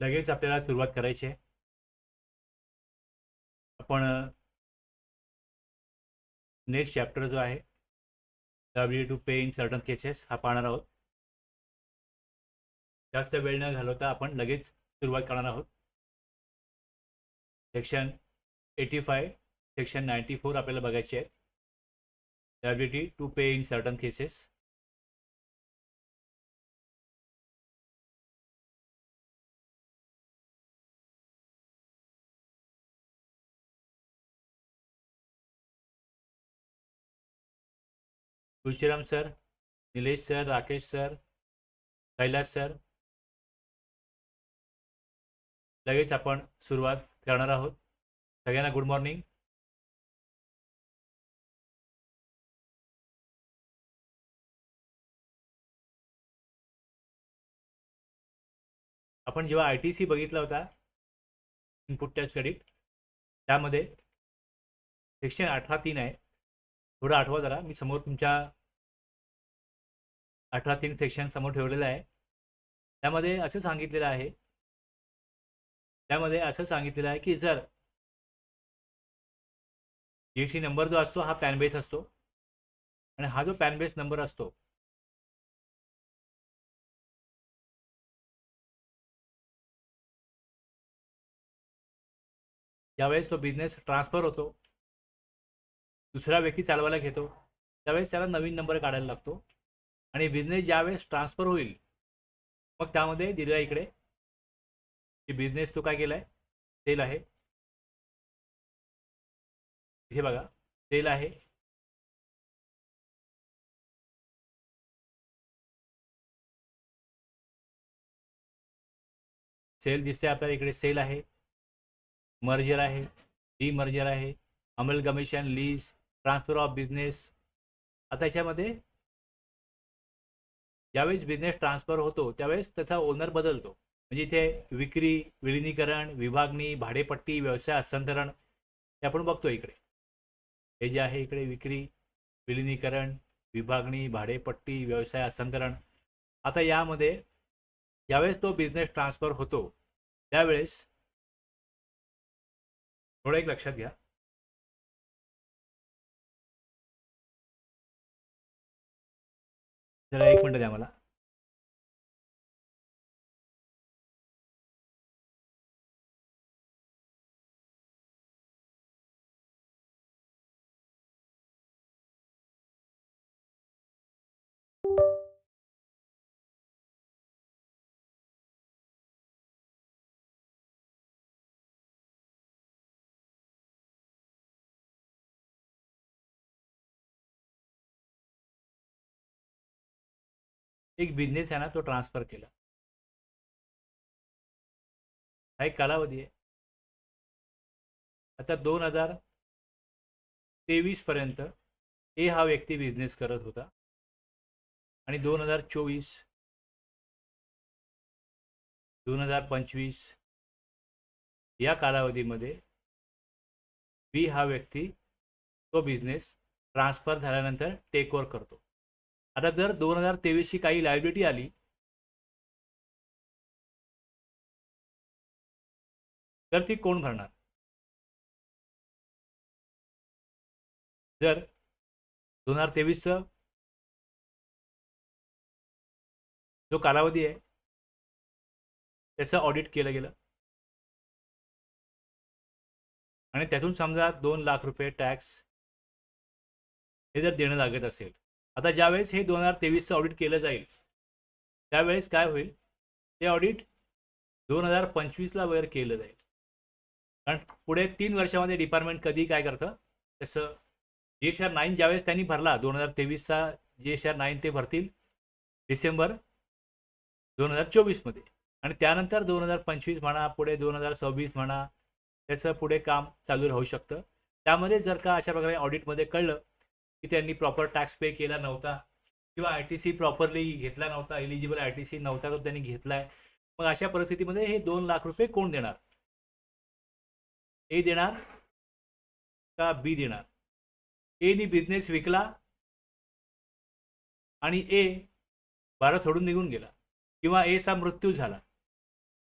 लगेच आपल्याला सुरुवात करायची आहे. आपण नेक्स्ट चॅप्टर जो आहे ability to pay in certain cases हा पाहणार आहोत. जास्त वेळ न घालवता आपण लगेच सुरुवात करणार आहोत. सेक्शन 85 सेक्शन 94 आपल्याला बघायचे आहे. Ability to pay in certain cases. Tulshiram sir, Nilesh sir, Rakesh sir, Kailas sir, लगेच आपण सुरुवात करणार आहोत. सगळ्यांना गुड मॉर्निंग. आपण जेव्हा ITC बघितला होता इनपुट टॅक्स क्रेडिट, त्यामध्ये सेक्शन 18(3) आहे. थोडं आठवा जरा, मी समोर तुमच्या 18(3) सेक्शन समोर ठेवलेलं आहे. त्यामध्ये असं सांगितलेलं आहे की जर GST नंबर जो असतो हा पॅन बेस असतो आणि हा जो पॅन बेस नंबर असतो ज्यावेळेस तो बिझनेस ट्रान्सफर होतो, दुसरा व्यक्ती चालवायला घेतो, त्यावेळेस त्याला नवीन नंबर काढायला लागतो आणि बिझनेस ज्यावेळेस ट्रान्सफर होईल मग त्यामध्ये दिलेला इकडे की बिझनेस तो काय केलाय, सेल आहे. इथे बघा सेल आहे. सेल दिसते आपल्याला इकडे, सेल आहे, मर्जर आहे, डीमर्जर आहे, amalgamation, lease, transfer of business. आता याच्यामध्ये ज्यावेळेस बिझनेस ट्रान्सफर होतो त्यावेळेस त्याचा ओनर बदलतो. म्हणजे इथे विक्री, विलिनीकरण, विभागणी, भाडेपट्टी, व्यवसाय हस्तांतरण हे आपण बघतो इकडे. हे जे आहे इकडे विक्री, विलिनीकरण, विभागणी, भाडेपट्टी, व्यवसाय हस्तांतरण. आता यामध्ये ज्यावेळेस तो बिझनेस ट्रान्सफर होतो त्यावेळेस थोडं एक लक्षात घ्या. जरा एक मिनिट द्या मला. एक बिझनेस आहे ना, तो ट्रान्सफर केला, हा एक कालावधी आहे. आता 2023 पर्यंत ए हा व्यक्ती बिझनेस करत होता आणि 2024, 2025 या कालावधीमध्ये बी हा व्यक्ती तो बिझनेस ट्रान्सफर झाल्यानंतर टेक ओव्हर करतो. आता जर 2023 ची काही लायबिलिटी आली तर ती कोण भरणार? जर 2023चा जो कालावधी आहे त्याचं ऑडिट केलं गेलं आणि त्यातून समजा 2 लाख रुपये टॅक्स हे जर देणं लागत असेल, आता ज्यावेळेस हे 2023चं ऑडिट केलं जाईल त्यावेळेस काय होईल, ते ऑडिट 2025ला वगैरे केलं जाईल. कारण पुढे 3 वर्षामध्ये डिपार्टमेंट कधी काय करतं तसं. GSR 9 ज्यावेळेस त्यांनी भरला 2023चा GSR 9 ते भरतील डिसेंबर 2024 मध्ये आणि त्यानंतर 2025 म्हणा, पुढे 2026 म्हणा, त्याचं पुढे काम चालू राहू शकतं. त्यामध्ये जर का अशा प्रकारे ऑडिटमध्ये कळलं की त्यांनी प्रॉपर टॅक्स पे केला नव्हता किंवा ITC प्रॉपरली घेतला नव्हता, एलिजिबल ITC नव्हता तो त्यांनी घेतलाय, मग अशा परिस्थितीमध्ये हे 2 लाख रुपये कोण देणार? ए देणार का बी देणार? ए नी बिझनेस विकला आणि ए भारत सोडून निघून गेला किंवा ए चा मृत्यू झाला,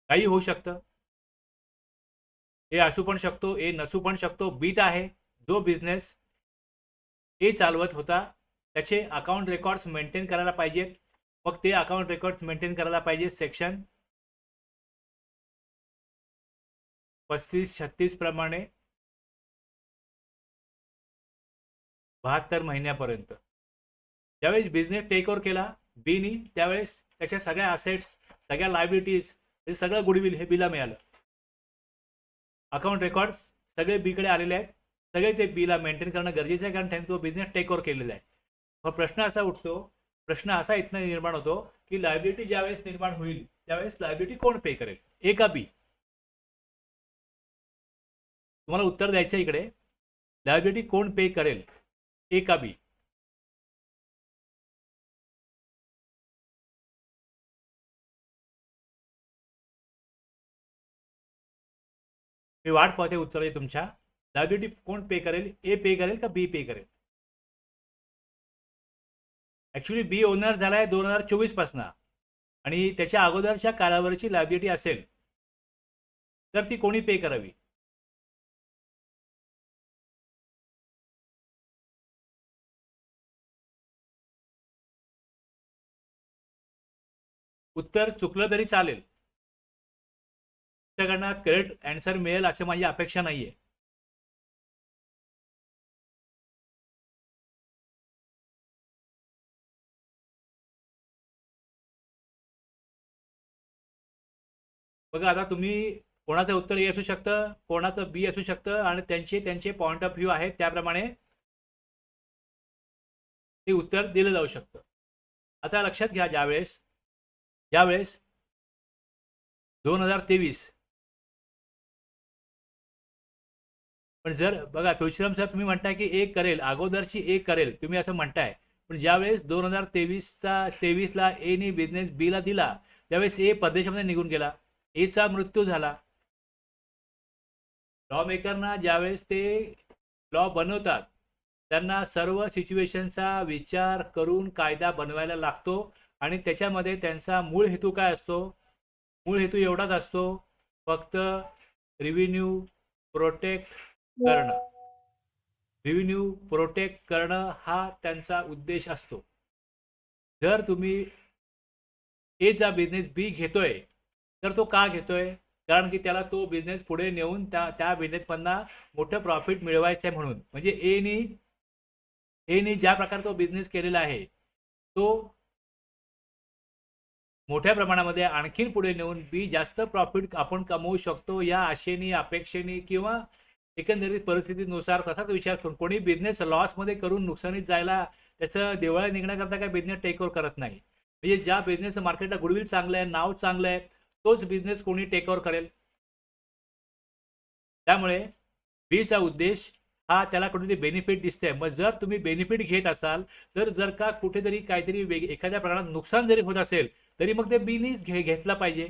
काही होऊ शकतं, ए असू पण शकतो, ए नसू पण शकतो. बीत आहे, जो बिझनेस ए चालवत होता त्याचे अकाउंट रेकॉर्ड्स मेंटेन करायला पाहिजेत. मग ते अकाउंट रेकॉर्ड्स मेंटेन करायला पाहिजे सेक्शन 35-36 प्रमाणे 72 महिन्यापर्यंत. ज्यावेळेस बिझनेस टेक ओव्हर केला बीनी, त्यावेळेस त्याच्या सगळ्या असेट्स, सगळ्या लायबिलिटीज, हे सगळं गुडविल हे बीला मिळालं. अकाउंट रेकॉर्ड्स सगळे बीकडे आलेले आहेत. सगळे ते बीला मेंटेन करणं गरजेचं आहे, कारण त्यांनी तो बिझनेस टेक ओव्हर केलेला आहे. मग प्रश्न असा इथनं निर्माण होतो की लायबिलिटी ज्यावेळेस निर्माण होईल त्यावेळेस लायबिलिटी कोण पे करेल, ए का बी? तुम्हाला उत्तर द्यायचं इकडे. लायबिलिटी कोण पे करेल, ए का बी? मी वाट पाहते उत्तर तुमच्या. लायबिलिटी कोण पे करेल, ए पे करेल का बी पे करेल? ऍक्च्युली बी ओनर झालाय 2024 पासून, आणि त्याच्या अगोदरच्या कालावधीची लायबिलिटी असेल तर ती कोणी पे करावी? उत्तर चुकलं तरी चालेल, तुमच्याकडनं करेक्ट आन्सर मिळेल अशी माझी अपेक्षा नाहीये. बघा आता तुम्ही, कोणाचं उत्तर ए असू शकतं, कोणाचं बी असू शकतं, आणि त्यांचे त्यांचे पॉइंट ऑफ व्ह्यू आहेत त्याप्रमाणे ते उत्तर दिलं जाऊ शकतं. आता लक्षात घ्या, ज्यावेळेस 2023, पण जर बघा तुळशीराम सर, तुम्ही म्हणताय की एक करेल, अगोदरची एक करेल, तुम्ही असं म्हणताय. पण ज्यावेळेस 2023ला ए नी बिझनेस बी ला दिला त्यावेळेस ए परदेशामध्ये निघून गेला, एचा मृत्यू झाला. लॉ मेकरना ज्यावेळेस ते लॉ बनवतात त्यांना सर्व सिच्युएशनचा विचार करून कायदा बनवायला लागतो, आणि त्याच्यामध्ये त्यांचा मूळ हेतू काय असतो? मूळ हेतू एवढाच असतो, फक्त रेव्हेन्यू प्रोटेक्ट करणं. रेव्हेन्यू प्रोटेक्ट करणं हा त्यांचा उद्देश असतो. जर तुम्ही एचा बिझनेस बी घेतोय तर तो का घेतोय? कारण की त्याला तो बिझनेस पुढे नेऊन त्या बिझनेसमधनं मोठं प्रॉफिट मिळवायचं आहे म्हणून. म्हणजे एनी ज्या प्रकारे तो बिझनेस केलेला आहे तो मोठ्या प्रमाणामध्ये आणखीन पुढे नेऊन बी जास्त प्रॉफिट आपण कमवू शकतो या आशेने, अपेक्षेने, किंवा एकंदरीत परिस्थितीनुसार तसाच विचार करून कोणी बिझनेस लॉसमध्ये करून नुकसानीत जायला त्याचं देवळा निघण्याकरता काय बिझनेस टेक ओव्हर करत नाही. म्हणजे ज्या बिझनेस मार्केटला गुडविल चांगलं आहे, नाव चांगलं आहे, तोच बिझनेस कोणी टेक ओव्हर करेल. त्यामुळे बीचा उद्देश हा त्याला कुठेतरी बेनिफिट दिसतंय. मग जर तुम्ही बेनिफिट घेत असाल तर जर का कुठेतरी काहीतरी एखाद्या प्रमाणात नुकसान जरी होत असेल तरी मग ते बीनीच घेतला पाहिजे.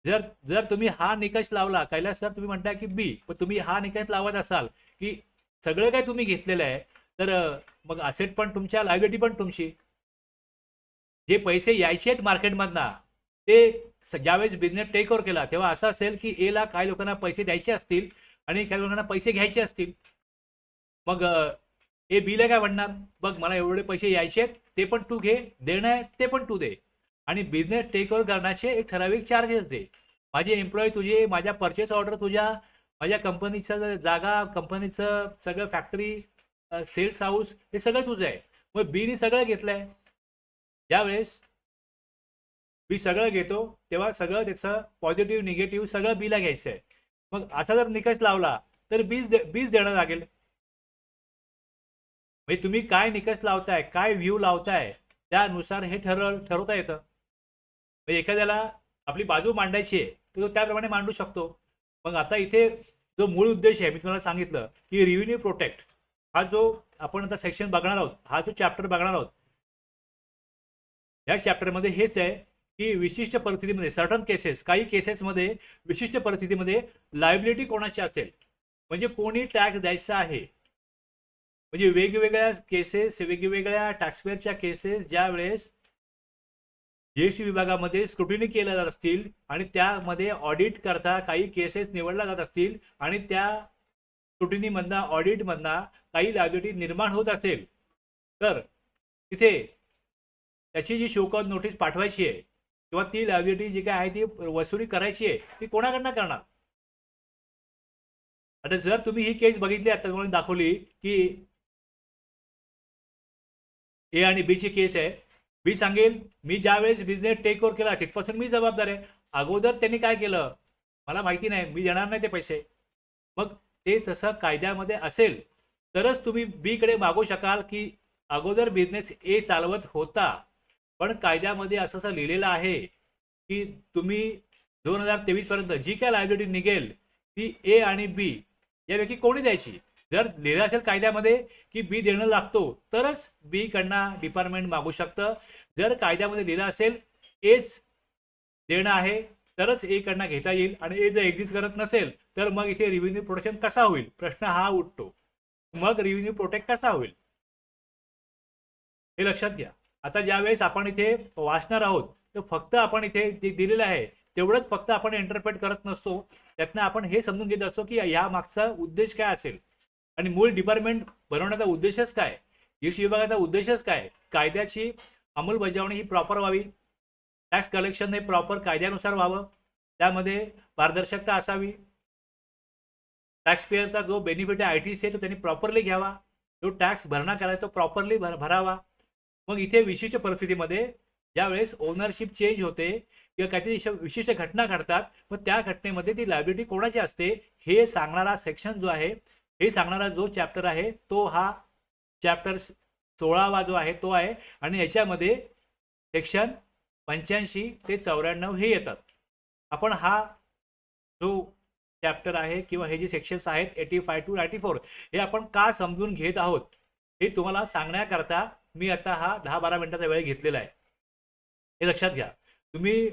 जर जर तुम्ही हा निकष लावला, कैलास सर तुम्ही म्हणताय की बी, पण तुम्ही हा निकष लावत असाल की सगळं काय तुम्ही घेतलेलं आहे, तर मग असेट पण तुमच्या, लायबिलिटी पण तुमची. जे पैसे यायचे आहेत मार्केटमधनं ते ज्यावेळेस बिझनेस टेक ओव्हर केला तेव्हा असं असेल की ए ला काही लोकांना पैसे द्यायचे असतील आणि काही लोकांना पैसे घ्यायचे असतील. मग ए बीला काय म्हणणार, बघ मला एवढे पैसे यायचे आहेत, ते पण तू घे, देणं आहे ते पण तू दे, आणि बिझनेस टेक ओव्हर करण्याचे एक ठराविक चार्जेस दे. माझे एम्प्लॉई तुझे, माझ्या परचेस ऑर्डर तुझ्या, माझ्या कंपनीचं जागा, कंपनीचं सगळं फॅक्टरी, सेल्स हाऊस, हे सगळं तुझं आहे. मग बीनी सगळं घेतलंय. ज्यावेळेस बी सगळं घेतो तेव्हा सगळं त्याचं पॉझिटिव्ह निगेटिव्ह सगळं बीला घ्यायचं आहे. मग असा जर निकष लावला तर बीज देणं लागेल. म्हणजे तुम्ही काय निकष लावताय, काय व्ह्यू लावताय, त्यानुसार हे ठरवता येतं. म्हणजे एखाद्याला आपली बाजू मांडायची आहे तर तो त्याप्रमाणे मांडू शकतो. मग आता इथे जो मूळ उद्देश आहे मी तुम्हाला सांगितलं की रेव्हेन्यू प्रोटेक्ट, हा जो आपण आता सेक्शन बघणार आहोत, हा जो चॅप्टर बघणार आहोत, या चॅप्टरमध्ये हेच आहे की विशिष्ट परिस्थितीमध्ये, सर्टन केसेस, काही केसेसमध्ये विशिष्ट परिस्थितीमध्ये लायबिलिटी कोणाची असेल, म्हणजे कोणी टॅक्स द्यायचा आहे. म्हणजे वेगवेगळ्या केसेस, वेगवेगळ्या टॅक्सपेअरच्या केसेस ज्या वेळेस जीएसटी विभागामध्ये स्क्रुटिनी केल्या जात असतील आणि त्यामध्ये ऑडिट करता काही केसेस निवडल्या जात असतील आणि त्या स्क्रुटिनीमधनं ऑडिटमधनं काही लायबिलिटी निर्माण होत असेल तर तिथे त्याची जी शोकॉज नोटीस पाठवायची आहे किंवा ती लायबिलिटी जी काय आहे ती वसुली करायची आहे ती कोणाकडनं करणार. आता जर तुम्ही ही केस बघितली आता म्हणून दाखवली की ए आणि बी ची केस आहे. बी सांगेल मी ज्यावेळेस बिझनेस टेक ओव्हर केला तिथपासून मी जबाबदार आहे. अगोदर त्यांनी काय केलं मला माहिती नाही, मी देणार नाही ते पैसे. मग ते तसं कायद्यामध्ये असेल तरच तुम्ही बी कडे मागू शकाल की अगोदर बिझनेस ए चालवत होता पण कायद्यामध्ये असं लिहिलेलं आहे की तुम्ही 2023 पर्यंत जी काय लायबिलिटी निघेल ती ए आणि बी यापैकी कोणी द्यायची. जर लिहिलं असेल कायद्यामध्ये की बी देणं लागतो तरच बी कडनं डिपार्टमेंट मागू शकतं. जर कायद्यामध्ये लिहिलं असेल एच देणं आहे तरच ए कडनं घेता येईल आणि ए जर एक्झिस्ट करत नसेल तर मग इथे रेव्हेन्यू प्रोटेक्शन कसा होईल प्रश्न हा उठतो. मग रेव्हेन्यू प्रोटेक्ट कसा होईल हे लक्षात घ्या. आता ज्यावेळेस आपण इथे वाचणार आहोत तर फक्त आपण इथे जे दिलेलं आहे तेवढंच फक्त आपण इंटरप्रेट करत नसतो. त्यातनं आपण हे समजून घेत असतो की या मागचा उद्देश काय असेल आणि मूळ डिपार्टमेंट बनवण्याचा उद्देशच काय, जीएसटी विभागाचा उद्देशच काय. कायद्याची अंमलबजावणी ही प्रॉपर व्हावी, टॅक्स कलेक्शन हे प्रॉपर कायद्यानुसार व्हावं, त्यामध्ये पारदर्शकता असावी, टॅक्स पेअरचा जो बेनिफिट आहे ITC आहे तो त्यांनी प्रॉपरली घ्यावा, जो टॅक्स भरणा करायचा तो प्रॉपरली भरावा. मग इथे विशिष्ट परिस्थितीमध्ये ज्यावेळेस ओनरशिप चेंज होते किंवा काहीतरी विशिष्ट घटना घडतात मग त्या घटनेमध्ये ती लायबिलिटी कोणाची असते हे सांगणारा सेक्शन जो आहे, हे सांगणारा जो चॅप्टर आहे तो हा चॅप्टर 16वा जो आहे तो आहे आणि याच्यामध्ये सेक्शन 85 ते 94 हे येतात. आपण हा जो चॅप्टर आहे किंवा हे जे सेक्शन्स आहेत 85 to 94 हे आपण का समजून घेत आहोत हे तुम्हाला सांगण्याकरता मी आता हा 10-12 मिनिटाचा वेळ घेतलेला आहे. हे लक्षात घ्या. तुम्ही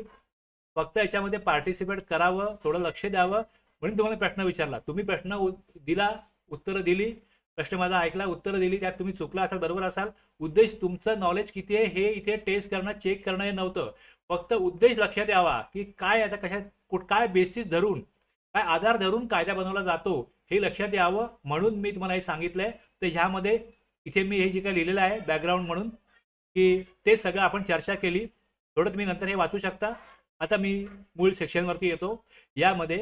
फक्त याच्यामध्ये पार्टिसिपेट करावं, थोडं लक्ष द्यावं म्हणून तुम्हाला प्रश्न विचारला, तुम्ही प्रश्न दिला, उत्तरं दिली, प्रश्न माझा ऐकला, उत्तरं दिली, त्यात तुम्ही चुकला असाल बरोबर असाल. उद्देश तुमचं नॉलेज किती आहे हे इथे टेस्ट करणं चेक करणं हे नव्हतं. फक्त उद्देश लक्षात यावा की काय आता कशा काय बेसिस धरून काय आधार धरून कायदा बनवला जातो हे लक्षात यावं म्हणून मी तुम्हाला हे सांगितलंय. तर ह्यामध्ये इथे मी हे जे काय लिहिलेलं आहे बॅकग्राऊंड म्हणून की ते सगळं आपण चर्चा केली. थोडं तुम्ही नंतर हे वाचू शकता. आता मी मूळ सेक्शनवरती येतो. यामध्ये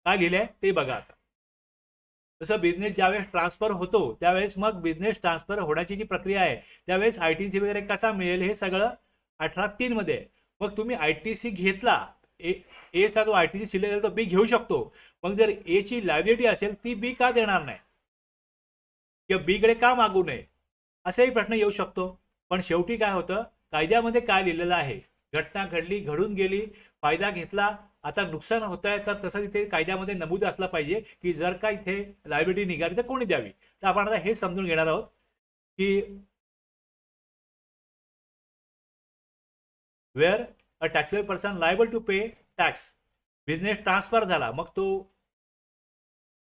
काय लिहिलंय ते बघा. आता जसं बिझनेस ज्यावेळेस ट्रान्सफर होतो त्यावेळेस मग बिझनेस ट्रान्सफर होण्याची जी प्रक्रिया आहे त्यावेळेस ITC वगैरे कसा मिळेल हे सगळं 18(3) मध्ये. मग तुम्ही ITC घेतला, ए चा जो ITC सिलेक्ट तो बी घेऊ शकतो. मग जर ए ची लायबिलिटी असेल ती बी का देणार नाही किंवा बी कडे का मागू नये असाही प्रश्न येऊ शकतो. पण शेवटी काय होतं कायद्यामध्ये काय लिहिलेलं आहे, घटना घडली, घडून गेली, फायदा घेतला, आता नुकसान होत आहे तर तसं इथे कायद्यामध्ये नमूद असलं पाहिजे की जर का इथे लायबिलिटी निघाली तर कोणी द्यावी. तर आपण आता हे समजून घेणार आहोत की where a taxable person liable to pay tax, business transfer झाला, मग तो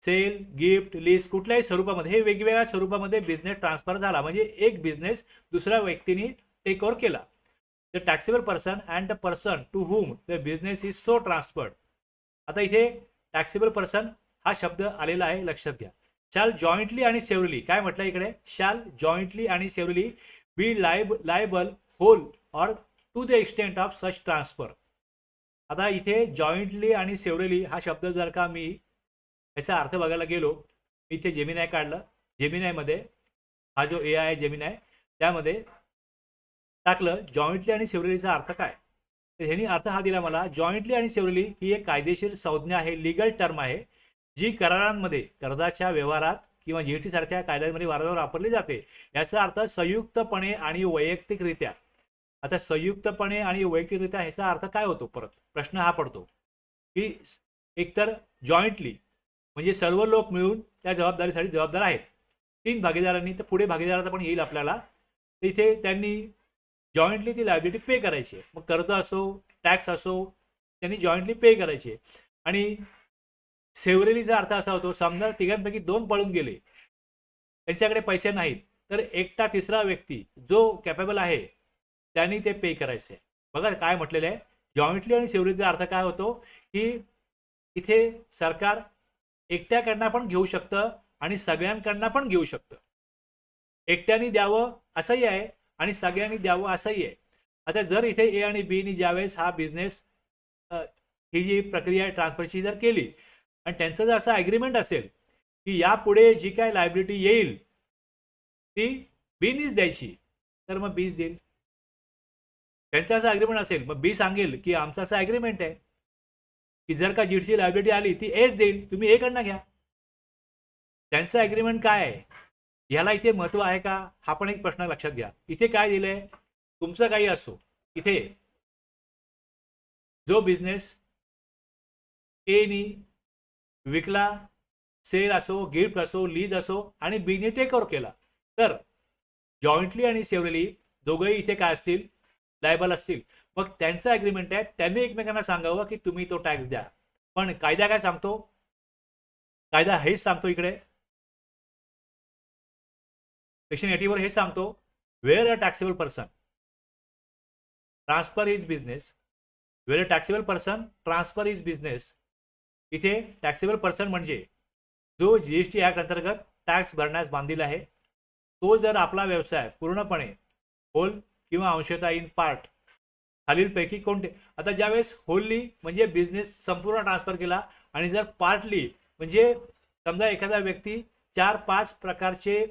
सेल, गिफ्ट, लीज कुठल्याही स्वरूपामध्ये हे वेगवेगळ्या स्वरूपामध्ये बिझनेस ट्रान्सफर झाला म्हणजे एक बिझनेस दुसऱ्या व्यक्तीने टेक ओव्हर केला. The taxable person and the person to whom the business is so transferred. आता इथे टॅक्सेबल पर्सन हा शब्द आलेला आहे, लक्षात घ्या. शाल जॉईंटली आणि सेव्हरली काय म्हटलं इकडे, शाल जॉईंटली आणि severally be liable whole or to the extent of such transfer. आता इथे जॉईंटली आणि सेव्हरली हा शब्द जर का मी याचा अर्थ बघायला गेलो, इथे जेमिनाय काढलं, जेमिनायमध्ये हा जो AI आहे जेमिनाय त्यामध्ये टाकलं जॉईंटली आणि सेव्हरलीचा अर्थ काय. तर ह्यांनी अर्थ हा दिला मला, जॉईंटली आणि सेव्हरली ही एक कायदेशीर संज्ञा आहे, लिगल टर्म आहे, जी करारांमध्ये कर्जाच्या व्यवहारात किंवा जीएसटी सारख्या कायद्यांमध्ये वारंवार वापरली जाते. याचा अर्थ संयुक्तपणे आणि वैयक्तिकरित्या. आता संयुक्तपणे आणि वैयक्तिकरित्या ह्याचा अर्थ काय होतो, परत प्रश्न हा पडतो की एकतर जॉईंटली म्हणजे सर्व लोक मिळून त्या जबाबदारीसाठी जबाबदार आहेत, 3 भागीदारांनी, तर पुढे भागीदाराचा पण येईल आपल्याला. तर इथे त्यांनी जॉईंटली ती लायबिलिटी पे करायची आहे. मग कर्ज असो, टॅक्स असो, त्यांनी जॉईंटली पे करायचे. आणि सेव्हरलीचा अर्थ असा होतो समजा तिघांपैकी 2 पळून गेले, त्यांच्याकडे पैसे नाहीत तर एकटा तिसरा व्यक्ती जो कॅपेबल आहे त्यांनी ते पे करायचे. बघा काय म्हटलेलं आहे, जॉईंटली आणि सेव्हरलीचा अर्थ काय होतो की इथे सरकार एकट्याकडनं पण घेऊ शकतं आणि सगळ्यांकडनं पण घेऊ शकतं. एकट्याने द्यावं असंही आहे आणि सगळ्यांनी द्यावं असंही आहे. आता जर इथे ए आणि बीनी ज्यावेळेस हा बिझनेस ही जी प्रक्रिया ट्रान्सफरची जर केली आणि त्यांचं जर असं ॲग्रीमेंट असेल की यापुढे जी काय लायबिलिटी येईल ती बीनीच द्यायची, तर मग बीच देईल. त्यांचं असं ॲग्रीमेंट असेल, मग बी सांगेल की आमचं असं ॲग्रीमेंट आहे की जर का जीडची लायबिलिटी आली ती एच देईल, तुम्ही ए कडनं घ्या. त्यांचं ॲग्रीमेंट काय आहे ह्याला इथे महत्व आहे का, हा पण एक प्रश्न लक्षात घ्या. इथे काय दिलंय, तुमचं काही असो, इथे जो बिझनेस एनी विकला, सेल असो, गिफ्ट असो, लीज असो आणि बीने टेक ओव्हर केला, तर जॉईंटली आणि सेव्हरली दोघंही इथे काय असतील, लायबल असतील. मग त्यांचं ॲग्रीमेंट आहे, त्यांनी एकमेकांना सांगावं की तुम्ही तो टॅक्स द्या. पण कायदा काय सांगतो, कायदा हेच सांगतो इकडे सेक्शन 80 वर हेच सांगतो, where a taxable person transfer is business, where a taxable person transfer is business. इथे टॅक्सेबल पर्सन म्हणजे जो जीएसटी ऍक्ट अंतर्गत टॅक्स भरण्यास बांधील आहे, तो जर आपला व्यवसाय पूर्णपणे होल किंवा अंशतः इन पार्ट खालीलपैकी कोणते, आता ज्यावेळेस होलली म्हणजे बिझनेस संपूर्ण ट्रान्सफर केला आणि जर पार्टली म्हणजे समजा एखादा व्यक्ती 4-5 प्रकारचे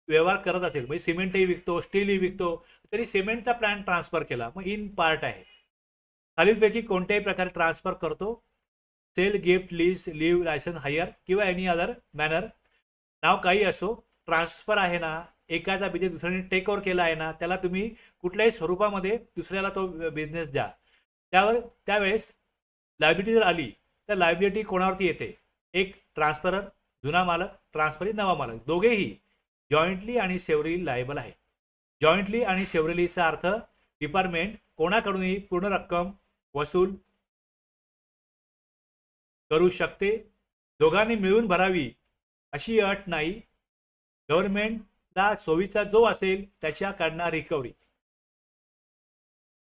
व्यवहार करत असेल, म्हणजे सिमेंटही विकतो, स्टीलही विकतो, तरी सिमेंटचा प्लांट ट्रान्सफर केला, मग इन पार्ट आहे. खालीलपैकी कोणत्याही प्रकारे ट्रान्सफर करतो, sale, gift, lease, leave, licence, hire किंवा एनी अदर मॅनर, नाव काही असो, ट्रान्सफर आहे ना, एकाचा बिझनेस दुसऱ्याने टेक ओव्हर केला आहे ना, त्याला तुम्ही कुठल्याही स्वरूपामध्ये दुसऱ्याला तो बिझनेस द्या. त्यावेळेस लायबिलिटी जर आली तर लायबिलिटी कोणावरती येते, एक ट्रान्सफरर जुना मालक, ट्रान्सफरी नवा मालक, दोघेही जॉईंटली आणि सेव्हरली लायबल आहे. जॉईंटली आणि सेव्हरलीचा अर्थ डिपार्टमेंट कोणाकडूनही पूर्ण रक्कम वसूल करू शकते, दोघांनी मिळून भरावी अशी अट नाही. गव्हर्नमेंटला सोयीचा जो असेल त्याच्याकडनं रिकव्हरी.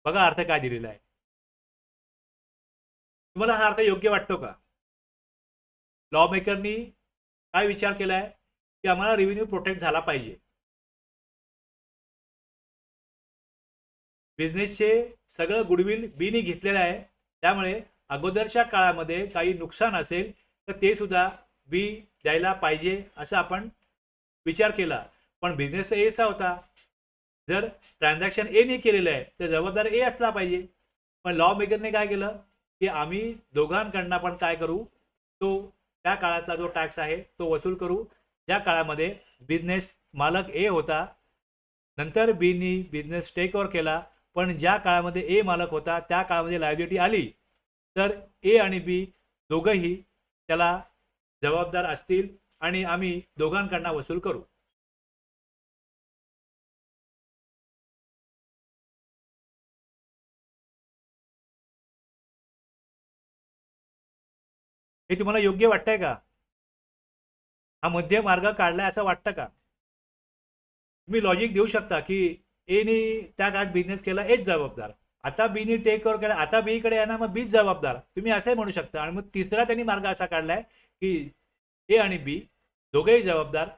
बघा अर्थ काय दिलेला आहे, तुम्हाला हा अर्थ योग्य वाटतो का? लॉ मेकरनी काय विचार केलाय की आम्हाला रेव्हेन्यू प्रोटेक्ट झाला पाहिजे, बिझनेसचे सगळं गुडविल बीनी घेतलेलं आहे, त्यामुळे अगोदरच्या काळामध्ये काही नुकसान असेल तर ते सुद्धा बी द्यायला पाहिजे असं आपण विचार केला. पण बिझनेस एचा होता, जर ट्रान्झॅक्शन एने केलेलं आहे तर जबाबदार ए असला पाहिजे. पण लॉ मेकरने काय केलं की आम्ही दोघांकडनं पण काय करू, तो त्या काळातला जो टॅक्स आहे तो वसूल करू. ज्या काळामध्ये बिझनेस मालक ए होता, नंतर बीनी बिझनेस टेक ओव्हर केला, पण ज्या काळामध्ये ए मालक होता त्या काळामध्ये लायबिलिटी आली तर ए आणि बी दोघंही त्याला जबाबदार असतील आणि आम्ही दोघांकडनं वसूल करू. हे तुम्हाला योग्य वाटतंय का? हा मध्य मार्ग काढलाय असं वाटतं का? तुम्ही लॉजिक देऊ शकता की एनी त्या काळात बिझनेस केला एच जबाबदार, आता बीनी टेक ओव्हर केला, आता बी कडे आहे ना, मग बीच जबाबदार, तुम्ही असंही म्हणू शकता. आणि मग तिसरा त्यांनी मार्ग असा काढलाय की ए आणि बी दोघेही जबाबदार,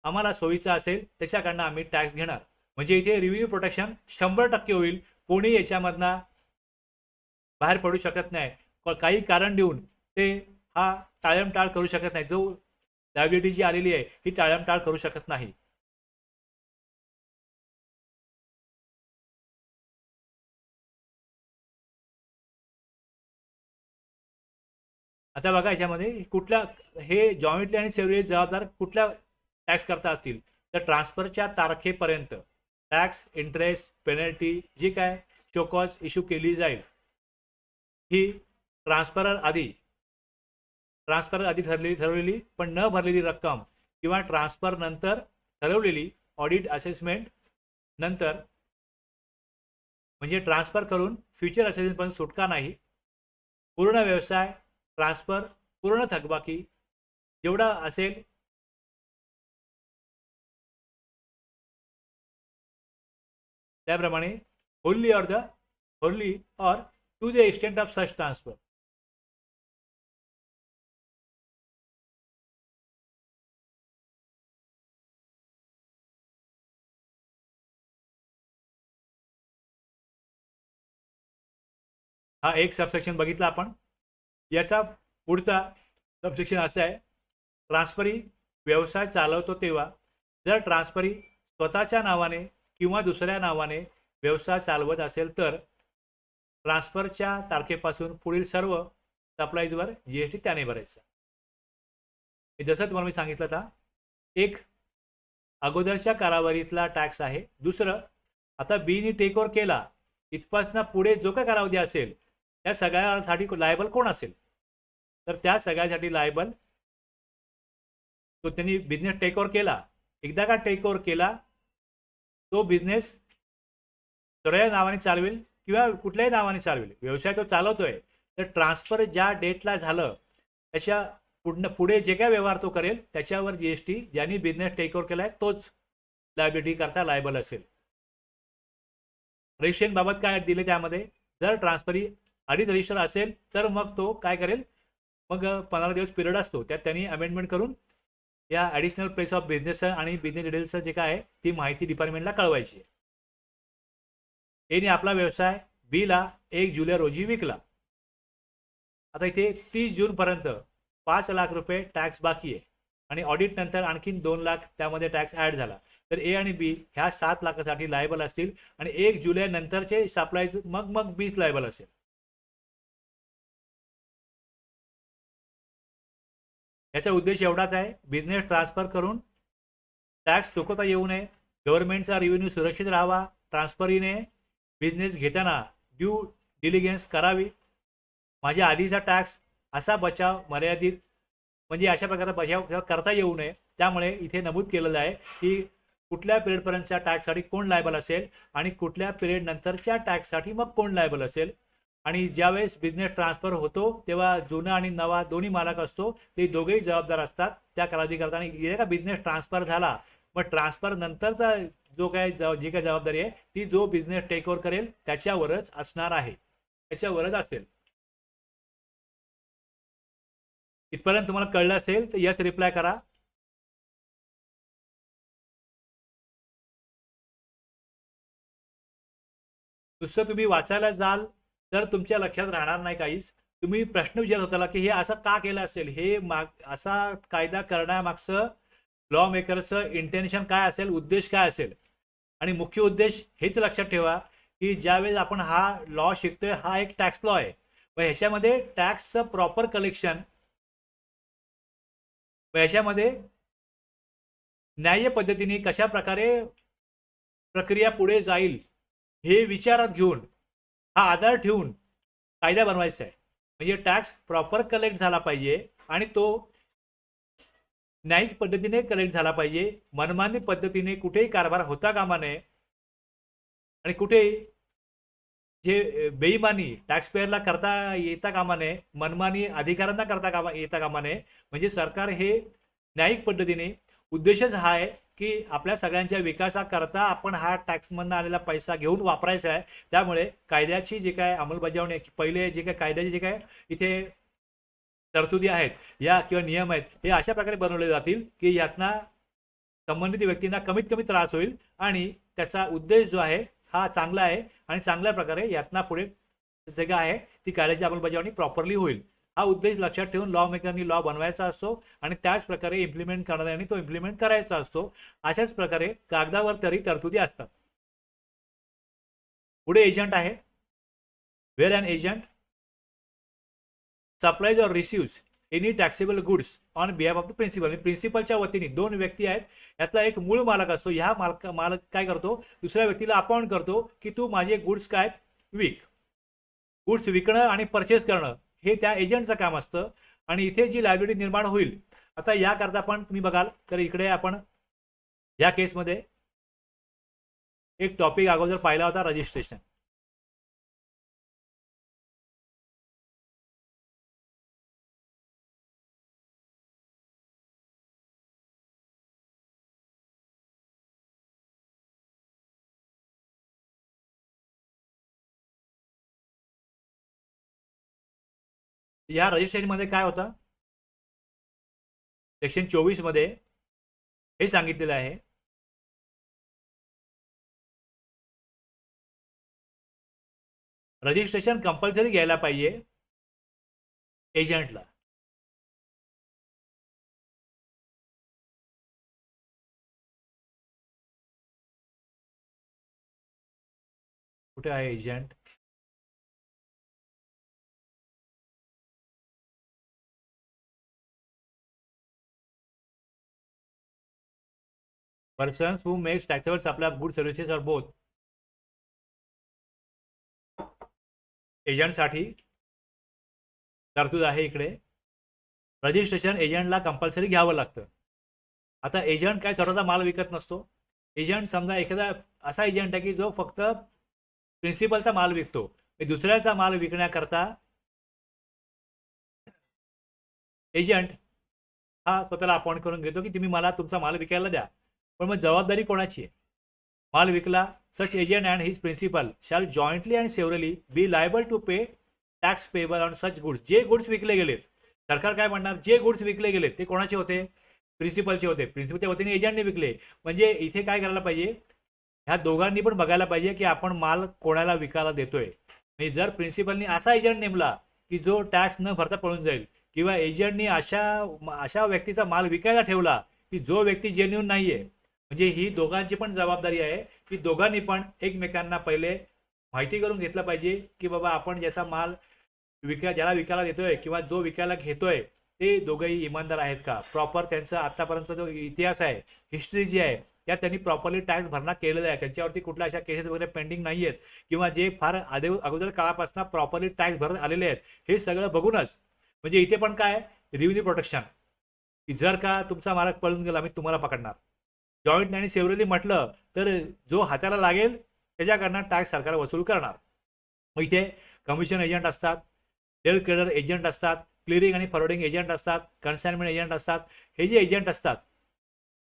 आम्हाला सोयीचा असेल त्याच्याकडनं आम्ही टॅक्स घेणार. म्हणजे इथे रिव्हेन्यू प्रोटेक्शन 100% होईल, कोणी याच्यामधनं बाहेर पडू शकत नाही. काही कारण देऊन ते हा टाळमटाळ करू शकत नाही, जो लायबिलिटी जी आलेली आहे ही टाळमटाळ करू शकत नाही. आता बघा याच्यामध्ये कुठल्या, हे जॉईंटली आणि सेव्हरली जबाबदार कुठल्या टॅक्स करता असतील तर ट्रान्सफरच्या तारखेपर्यंत टॅक्स, इंटरेस्ट, पेनल्टी जी काय शोकॉज इश्यू केली जाईल ही ट्रान्सफर आधी ठरवलेली पण न भरलेली रक्कम किंवा ट्रान्सफर नंतर ठरवलेली ऑडिट असेसमेंट नंतर, म्हणजे ट्रान्सफर करून फ्युचर असेसमेंट पण सुटका नाही. पूर्ण व्यवसाय ट्रान्सफर, पूर्ण थकबाकी जेवढा असेल त्याप्रमाणे wholly or to the extent of such transfer. हा एक सबसेक्शन बघितला आपण. याचा पुढचा सबसेक्शन असा आहे, ट्रान्सफरी व्यवसाय चालवतो तेव्हा जर ट्रान्सफरी स्वतःच्या नावाने किंवा दुसऱ्या नावाने व्यवसाय चालवत असेल तर ट्रान्सफरच्या तारखेपासून पुढील सर्व सप्लाईजवर जीएसटी त्याने भरायचा. जसं तुम्हाला मी सांगितलं था, एक अगोदरच्या कालावधीतला टॅक्स आहे. दुसरं, आता बीनी टेक ओव्हर केला इथपासून पुढे जो काय कालावधी असेल त्या सगळ्यासाठी लायबल कोण असेल, तर त्या सगळ्यासाठी लायबल तो त्यांनी बिझनेस टेक ओव्हर केला. एकदा का टेक ओव्हर केला तो बिझनेस दुसऱ्या नावाने चालवेल किंवा कुठल्याही नावाने चालवेल, व्यवसाय तो चालवतोय, तर ट्रान्सफर ज्या डेटला झालं त्याच्या पुढे जे काय व्यवहार तो करेल त्याच्यावर जीएसटी ज्यांनी बिझनेस टेक ओव्हर केलाय तोच लायबिलिटी करता लायबल असेल. रजिस्ट्रेशन बाबत काय दिले त्यामध्ये, जर ट्रान्सफरी अडीच रजिस्टर असेल तर मग तो काय करेल, मग 15 दिवस पिरियड असतो त्यात त्यांनी अमेंडमेंट करून या ॲडिशनल प्लेस ऑफ बिझनेस आणि बिझनेस डिटेल्सचं जे काय आहे ती माहिती डिपार्टमेंटला कळवायची. याने आपला व्यवसाय बीला 1 जुलै रोजी विकला. आता इथे 30 जूनपर्यंत 5 लाख रुपये टॅक्स बाकी आहे आणि ऑडिट नंतर आणखीन 2 लाख त्यामध्ये टॅक्स ॲड झाला, तर ए आणि बी ह्या 7 लाखासाठी लायबल असतील आणि 1 जुलै नंतरचे सप्लाय मग 20 लायबल असेल. याचा उद्देश एवढाच आहे, बिझनेस ट्रान्सफर करून टॅक्स चुकवता येऊ नये, गव्हर्नमेंटचा रेव्हेन्यू सुरक्षित राहावा, ट्रान्सफरीने बिझनेस घेताना ड्यू डिलिजन्स करावी, माझ्या आधीचा टॅक्स असा बचाव मर्यादित म्हणजे अशा प्रकारचा बचाव करता येऊ नये. त्यामुळे इथे नमूद केलेलं आहे की कुठल्या पिरियडपर्यंतच्या टॅक्ससाठी कोण लायबल असेल आणि कुठल्या पिरियड नंतरच्या टॅक्ससाठी मग कोण लायबल असेल. आणि ज्यावेळेस बिझनेस ट्रान्सफर होतो तेव्हा जुना आणि नवा दोन्ही मालक असतो, ते दोघेही जबाबदार असतात त्या कालावधी करता. आणि जे का बिझनेस ट्रान्सफर झाला मग ट्रान्सफर नंतरचा जो काय जी काय जबाबदारी आहे ती जो बिझनेस टेक ओव्हर करेल त्याच्यावरच असणार आहे, त्याच्यावरच असेल. इथपर्यंत तुम्हाला कळलं असेल तर यस रिप्लाय करा. नुसतं तुम्ही वाचायला जाल तर तुमच्या लक्षात राहणार नाही काहीच. तुम्ही प्रश्न विचारत होता की हे असं का केलं असेल, हे असा कायदा करण्यामागचं लॉ मेकरचं इंटेन्शन काय असेल, उद्देश काय असेल. आणि मुख्य उद्देश हेच लक्षात ठेवा की ज्यावेळेस आपण हा लॉ शिकतोय हा एक टॅक्स लॉ आहे, मग ह्याच्यामध्ये टॅक्सचं प्रॉपर कलेक्शन, ह्याच्यामध्ये न्याय्य पद्धतीने कशा प्रकारे प्रक्रिया पुढे जाईल हे विचारात घेऊन, हा आधार ठेवून कायदा बनवायचा आहे. म्हणजे टॅक्स प्रॉपर कलेक्ट झाला पाहिजे आणि तो न्यायिक पद्धतीने कलेक्ट झाला पाहिजे. मनमानी पद्धतीने कुठेही कारभार होता कामा नये आणि कुठेही जे बेईमानी टॅक्स पेअरला करता येता कामा नये, मनमानी अधिकाऱ्यांना करता येता कामा नये. म्हणजे सरकार हे न्यायिक पद्धतीने, उद्देशच हा आहे की आपल्या सगळ्यांच्या विकासाकरता आपण हा टॅक्समधून आलेला पैसा घेऊन वापरायचा आहे. त्यामुळे कायद्याची जे काय अंमलबजावणी, पहिले जे काय कायद्याचे जे काय इथे तरतुदी आहेत या किंवा नियम आहेत हे अशा प्रकारे बनवले जातील की यातना संबंधित व्यक्तींना कमीत कमी त्रास होईल आणि त्याचा उद्देश जो आहे हा चांगला आहे आणि चांगल्या प्रकारे यातना पुढे जे आहे ती कायद्याची अंमलबजावणी प्रॉपरली होईल. हा उद्देश लक्षात ठेवून लॉ मेकरनी लॉ बनवायचा असतो आणि त्याच प्रकारे इम्प्लिमेंट करणाऱ्यांनी तो इम्प्लिमेंट करायचा असतो. अशाच प्रकारे कागदावर तरी तरतुदी असतात. पुढे एजंट आहे. वेअर अन एजंट सप्लाईज और receives any taxable goods on behalf of the principal. प्रिन्सिपलच्या वतीने दोन व्यक्ती आहेत, यातला एक मूळ मालक असतो. ह्या मालक काय करतो, दुसऱ्या व्यक्तीला अपॉइंट करतो की तू माझे गुड्स काय विक. गुड्स विकणं आणि परचेस करणं हे त्या एजंटचं काम असतं आणि इथे जी लायबिलिटी निर्माण होईल, आता याकरता पण तुम्ही बघाल तर इकडे आपण या केसमध्ये एक टॉपिक अगोदर पाहिला होता, रजिस्ट्रेशन. या रजिस्ट्रेशनमध्ये काय होतं, सेक्शन 24 मध्ये हे सांगितलेलं आहे, रजिस्ट्रेशन कंपल्सरी घ्यायला पाहिजे एजंटला. कुठे आहे agent? Persons who makes taxable supply of good services or both. एजंटसाठी तरतूद आहे इकडे, रजिस्ट्रेशन एजंटला कंपल्सरी घ्यावं लागतं. आता एजंट काय स्वतःचा माल विकत नसतो. एजंट समजा एखादा असा एजंट आहे की जो फक्त प्रिन्सिपलचा माल विकतो, दुसऱ्याचा माल विकण्याकरता एजंट हा स्वतःला अपॉइंट करून घेतो की तुम्ही मला तुमचा माल विकायला द्या. पण मग जबाबदारी कोणाची आहे? माल विकला, such agent and his principal shall jointly and severally be liable to pay tax payable on such goods. जे गुड्स विकले गेलेत, सरकार काय म्हणणार, जे गुड्स विकले गेलेत ते कोणाचे होते? प्रिन्सिपलचे होते. प्रिन्सिपलच्या वतीने एजंटने विकले. म्हणजे इथे काय करायला पाहिजे, ह्या दोघांनी पण बघायला पाहिजे की आपण माल कोणाला विकायला देतोय. म्हणजे जर प्रिन्सिपलनी असा एजंट नेमला की जो टॅक्स न भरता पळून जाईल, किंवा एजंटनी अशा व्यक्तीचा माल विकायला ठेवला की जो व्यक्ती जेन्युन नाहीये, म्हणजे ही दोघांची पण जबाबदारी आहे की दोघांनी पण एकमेकांना पहिले माहिती करून घेतलं पाहिजे की बाबा आपण ज्याचा माल ज्याला विकायला देतोय किंवा जो विकायला घेतोय ते दोघंही इमानदार आहेत का, प्रॉपर त्यांचा आतापर्यंतचा जो इतिहास आहे, हिस्ट्री जी आहे, त्यात त्यांनी प्रॉपरली टॅक्स भरणा केलेला आहे, त्यांच्यावरती कुठल्या अशा केसेस वगैरे पेंडिंग नाही आहेत, किंवा जे फार अगोदर काळापासून प्रॉपरली टॅक्स भरत आलेले आहेत. हे सगळं बघूनच, म्हणजे इथे पण काय रेव्हेन्यू प्रोटेक्शन, की जर का तुमचा मालक पळून गेला मी तुम्हाला पकडणार. जॉईंट आणि सेव्हरली म्हटलं तर जो हाताला लागेल त्याच्याकडनं टॅक्स सरकार वसूल करणार. मग इथे कमिशन एजंट असतात, सेल क्रेडर एजंट असतात, क्लिअरिंग आणि फॉरवर्डिंग एजंट असतात, कन्साइनमेंट एजंट असतात. हे जे एजंट असतात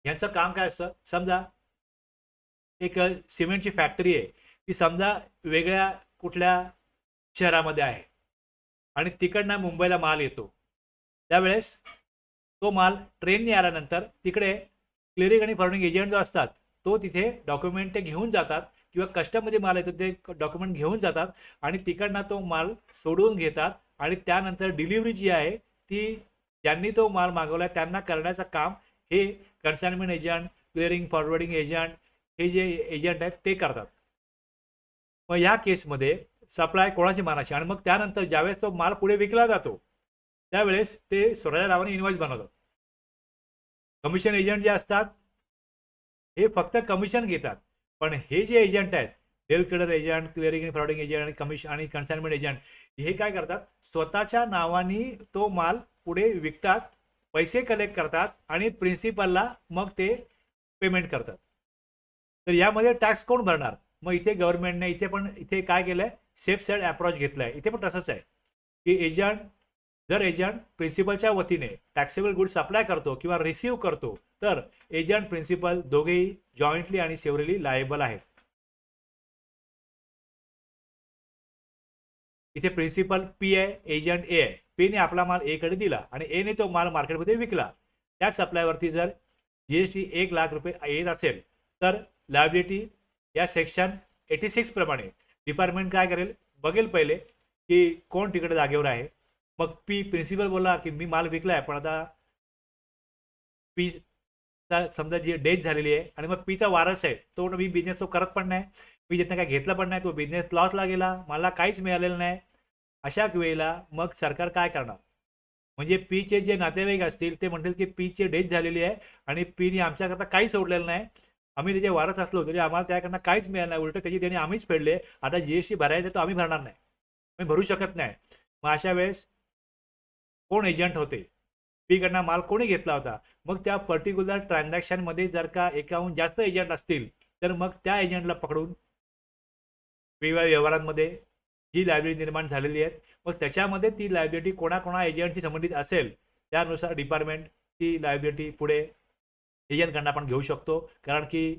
यांचं काम काय असतं, समजा एक सिमेंटची फॅक्टरी आहे, ती समजा वेगळ्या कुठल्या शहरामध्ये आहे आणि तिकडनं मुंबईला माल येतो. त्यावेळेस तो माल ट्रेनने आल्यानंतर तिकडे क्लिअरिंग आणि फॉरवर्डिंग एजंट जो असतात तो तिथे डॉक्युमेंट ते घेऊन जातात, किंवा कस्टममध्ये माल येतो ते डॉक्युमेंट घेऊन जातात आणि तिकडनं तो माल सोडून घेतात. आणि त्यानंतर डिलिव्हरी जी आहे ती ज्यांनी तो माल मागवला त्यांना करण्याचं काम हे consignment agent, clearing forwarding agent, हे जे एजंट आहेत ते करतात. मग या केसमध्ये सप्लाय कोणाची मानाची, आणि मग त्यानंतर ज्यावेळेस तो माल पुढे विकला जातो त्यावेळेस ते स्वतःच्या नावाने इनवॉइस बनवतात. कमिशन एजंट जे असतात हे फक्त कमिशन घेतात, पण हे जे एजंट आहेत, सेल क्रेडर एजंट, क्लिअरिंग आणि फॉरवर्डिंग एजंट आणि कमिशन आणि कन्साइनमेंट एजंट, हे काय करतात, स्वतःच्या नावाने तो माल पुढे विकतात, पैसे कलेक्ट करतात आणि प्रिन्सिपलला मग ते पेमेंट करतात. तर यामध्ये टॅक्स कोण भरणार? मग इथे गव्हर्नमेंटने इथे काय केलंय, सेफ साईड अप्रोच घेतलाय. इथे पण तसंच आहे की जर एजंट प्रिन्सिपलच्या वतीने टॅक्सेबल गुड सप्लाय करतो किंवा रिसिव्ह करतो तर एजंट प्रिन्सिपल दोघेही जॉईंटली आणि सेव्हरली लायबल आहेत. इथे प्रिन्सिपल पी आहे, एजंट ए आहे. पी ने आपला माल ए कडे दिला आणि ए ने तो माल मार्केटमध्ये विकला. त्या सप्लायवरती जर जीएसटी 1,00,000 रुपये येत असेल तर लायबिलिटी या सेक्शन 86 प्रमाणे डिपार्टमेंट काय करेल, बघेल पहिले की कोण तिकडे जागेवर आहे. मग पी प्रिन्सिपल बोला की मी माल विकलाय, पण आता पी समजा जी डेथ झालेली आहे आणि मग पीचा वारस आहे, तो मी बिझनेस तो करत पण नाही, मी ज्यातनं काय घेतलं पण नाही, तो बिझनेस लॉसला गेला, मला काहीच मिळालेलं नाही. अशा वेळेला मग सरकार काय करणार, म्हणजे पीचे जे नातेवाईक असतील ते म्हणतील की पीची डेथ झालेली आहे आणि पीने आमच्याकरता काही सोडलेलं नाही, आम्ही त्याचे वारस असलो तरी आम्हाला त्याकडनं काहीच मिळालं नाही, उलट त्याची देणी आम्हीच फेडले, आता जीएसटी भरायचं तो आम्ही भरणार नाही, आम्ही भरू शकत नाही. मग अशा वेळेस कोण एजंट होते, पी कडनं माल कोणी घेतला होता, मग त्या पर्टिक्युलर ट्रान्झॅक्शनमध्ये जर का एकाहून जास्त एजंट असतील तर मग त्या एजंटला पकडून वेगवेगळ्या व्यवहारांमध्ये जी लायबिलिटी निर्माण झालेली आहे, मग त्याच्यामध्ये ती लायबिलिटी कोणा एजंटशी संबंधित असेल त्यानुसार डिपार्टमेंट ती लायबिलिटी पुढे एजंटकडनं आपण घेऊ शकतो. कारण की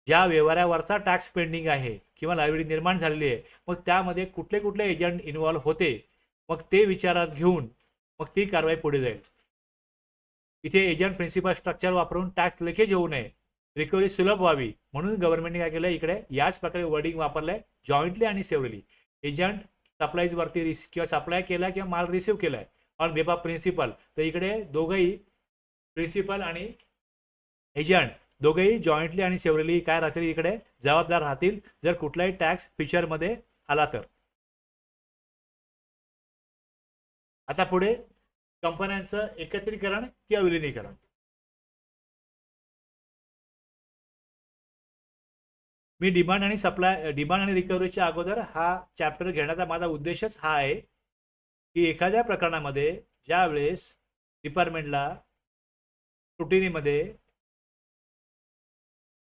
ज्या व्यवहारावरचा टॅक्स पेंडिंग आहे किंवा लायबिलिटी निर्माण झालेली आहे, मग त्यामध्ये कुठले कुठले एजंट इन्व्हॉल्व्ह होते मग ते विचारात घेऊन मग ती कारवाई पुढे जाईल. इथे एजंट प्रिन्सिपल स्ट्रक्चर वापरून टॅक्स लिकेज होऊ नये, रिकव्हरी सुलभ व्हावी म्हणून गव्हर्नमेंटने काय केलं, इकडे याच प्रकारे वर्डिंग वापरलंय, जॉईंटली आणि सेव्हरली. एजंट सप्लाईज वरती किंवा सप्लाय केला किंवा माल रिसिव्ह केलाय ऑन बेबा प्रिन्सिपल, तर इकडे दोघंही प्रिन्सिपल आणि एजंट दोघेही जॉईंटली आणि सेव्हरली काय राहतील, इकडे जबाबदार राहतील जर कुठलाही टॅक्स फ्युचरमध्ये आला तर. आता पुढे कंपन्यांचं एकत्रीकरण किंवा विलिनीकरण. मी डिमांड आणि रिकव्हरीच्या अगोदर हा चॅप्टर घेण्याचा माझा उद्देशच हा आहे की एखाद्या प्रकरणामध्ये ज्या वेळेस डिपार्टमेंटला स्क्रुटिनीमध्ये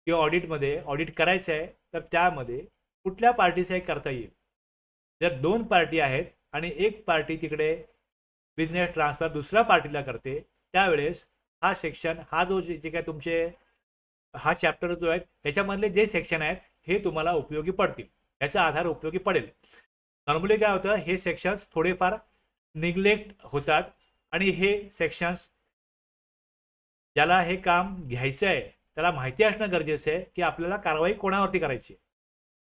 किंवा ऑडिटमध्ये ऑडिट करायचं आहे, तर त्यामध्ये कुठल्या पार्टीचं करता येईल. जर दोन पार्टी आहेत आणि एक पार्टी तिकडे बिझनेस ट्रान्सफर दुसऱ्या पार्टीला करते, त्यावेळेस हा सेक्शन, हा जो जे काय तुमचे हा चॅप्टर जो आहे ह्याच्यामधले जे सेक्शन आहेत हे तुम्हाला उपयोगी पडतील, याचा आधार उपयोगी पडेल. नॉर्मली काय होतं, हे सेक्शन्स थोडेफार निग्लेक्ट होतात आणि हे सेक्शन्स ज्याला हे काम घ्यायचं आहे त्याला माहिती असणं गरजेचं आहे की आपल्याला कारवाई कोणावरती करायची.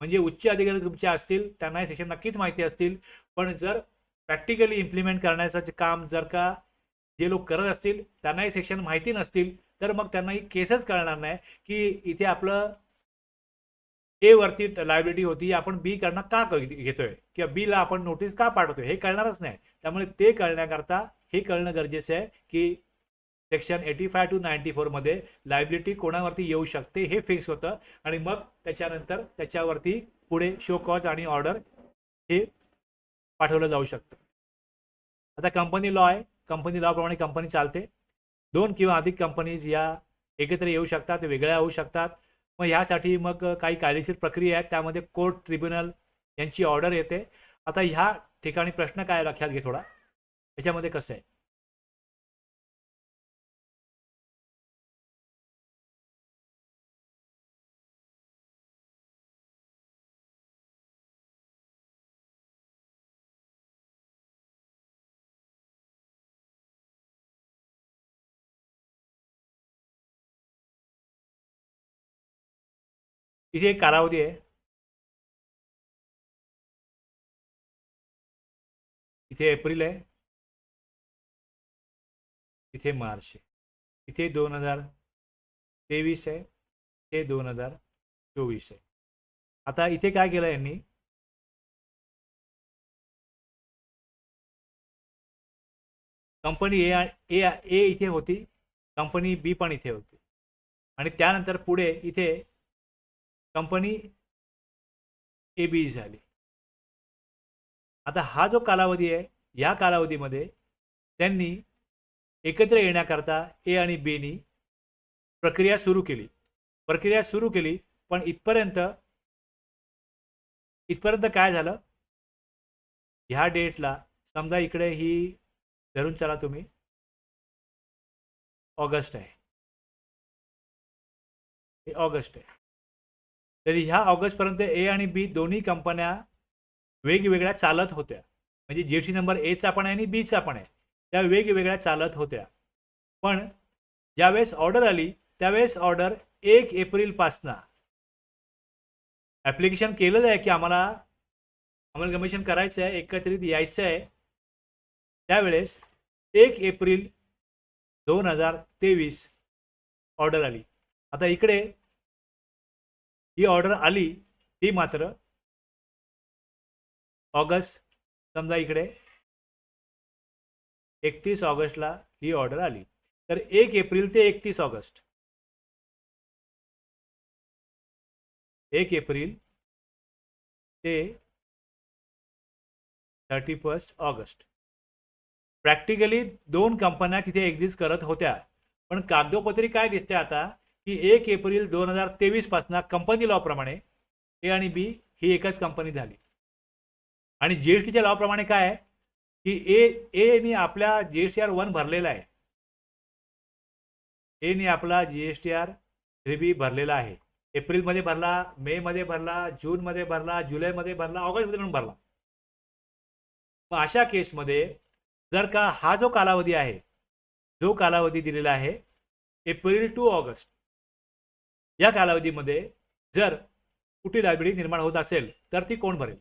म्हणजे उच्च अधिकारी तुमचे असतील त्यांना हे सेक्शन नक्कीच माहिती असतील, पण जर प्रॅक्टिकली इम्प्लिमेंट करण्याचं काम जर का जे लोक करत असतील त्यांना हे सेक्शन माहिती नसतील, तर मग त्यांना ही केसच कळणार नाही की इथे आपलं ए वरती लायबिलिटी होती, आपण बी कडनं का घेतोय किंवा बी ला आपण नोटीस का पाठवतोय हे कळणारच नाही. त्यामुळे ते कळण्याकरता हे कळणं गरजेचं आहे की सेक्शन 85 to 94 मध्ये लायबिलिटी कोणावरती येऊ शकते हे फिक्स होतं आणि मग त्याच्यानंतर त्याच्यावरती पुढे शो कॉज आणि ऑर्डर हे पाठवलं जाऊ शकतं. आता कंपनी लॉ आहे, कंपनी लॉ प्रमाणे कंपनी चालते. दोन किंवा अधिक कंपनीज या एकत्र येऊ शकतात, वेगळ्या होऊ शकतात. मग ह्यासाठी मग काही कायदेशीर प्रक्रिया आहेत, त्यामध्ये कोर्ट, ट्रिब्युनल यांची ऑर्डर येते. आता ह्या ठिकाणी प्रश्न काय लक्षात घे थोडा, याच्यामध्ये कसं आहे, इथे एक कालावधी आहे, इथे एप्रिल आहे, इथे मार्च आहे, इथे 2023 आहे, इथे 2024 आहे. आता इथे काय केलं यांनी, कंपनी ए इथे होती, कंपनी बी पण इथे होती आणि त्यानंतर पुढे इथे कंपनी ए बी झाली. आता हा जो कालावधी आहे, या कालावधीमध्ये त्यांनी एकत्र येण्याकरता ए आणि बीनी प्रक्रिया सुरू केली. पण इथपर्यंत काय झालं, ह्या डेटला समजा इकडे ही धरून चला तुम्ही, ऑगस्ट आहे, हे ऑगस्ट आहे. तरी ह्या ऑगस्टपर्यंत ए आणि बी दोन्ही कंपन्या वेगवेगळ्या चालत होत्या. म्हणजे जीएसटी नंबर एचा पण आहे आणि बीचा पण आहे, त्या वेगवेगळ्या चालत होत्या. पण ज्यावेळेस ऑर्डर आली त्यावेळेस ऑर्डर 1 एप्रिलपासनं ॲप्लिकेशन केलेलं आहे की आम्हाला अमलगमिशन करायचं आहे, एकत्रित यायचं आहे, त्यावेळेस 1 एप्रिल 2023 ऑर्डर आली. आता इकडे ही ऑर्डर आली ती मात्र ऑगस्ट, समजा इकडे 31 ऑगस्टला ही ऑर्डर आली. तर 1 एप्रिल ते 31 ऑगस्ट, 1 एप्रिल ते 31 ऑगस्ट प्रॅक्टिकली दोन कंपन्या तिथे एक्झिस्ट करत होत्या. पण कागदोपत्री काय दिसते आता की 1 एप्रिल 2023 पासून कंपनी लॉ प्रमाणे ए आणि बी ही एकच कंपनी झाली. आणि जीएसटीच्या लॉ प्रमाणे काय आहे की एने आपल्या जीएसटीआर 1 भरलेला आहे, एने आपला जीएसटीआर 3B भरलेला आहे. एप्रिलमध्ये भरला, मे मध्ये भरला, जूनमध्ये भरला, जुलैमध्ये भरला, ऑगस्टमध्ये पण भरला. मग अशा केसमध्ये जर का हा जो कालावधी आहे, जो कालावधी दिलेला आहे एप्रिल टू ऑगस्ट, या कालावधीमध्ये जर कुठली लायबिलिटी निर्माण होत असेल तर ती कोण भरेल?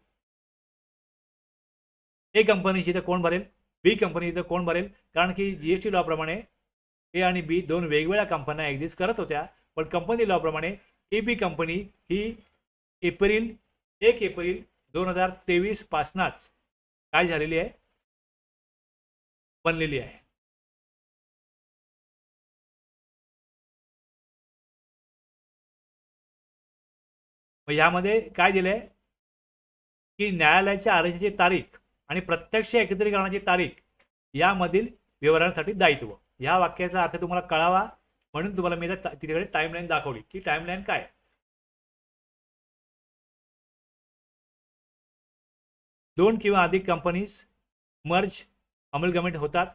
ए कंपनीची तर कोण भरेल, बी कंपनी तर कोण भरेल? कारण की जीएसटी लॉ प्रमाणे ए आणि बी दोन वेगवेगळ्या कंपन्या एक्झिस्ट करत होत्या, पण कंपनी लॉ प्रमाणे ए बी कंपनी ही एप्रिल 1 एप्रिल 2023 पासूनच काय झालेली आहे, बनलेली आहे. मग यामध्ये काय दिलंय की न्यायालयाच्या आदेशाची तारीख आणि प्रत्यक्ष एकत्रीकरणाची तारीख यामधील विवरणासाठी दायित्व. या वाक्याचा अर्थ तुम्हाला कळावा म्हणून तुम्हाला मी तिकडे टाइमलाईन दाखवली की टाइमलाईन काय. दोन किंवा अधिक कंपनीज मर्ज अमलगमेंट होतात,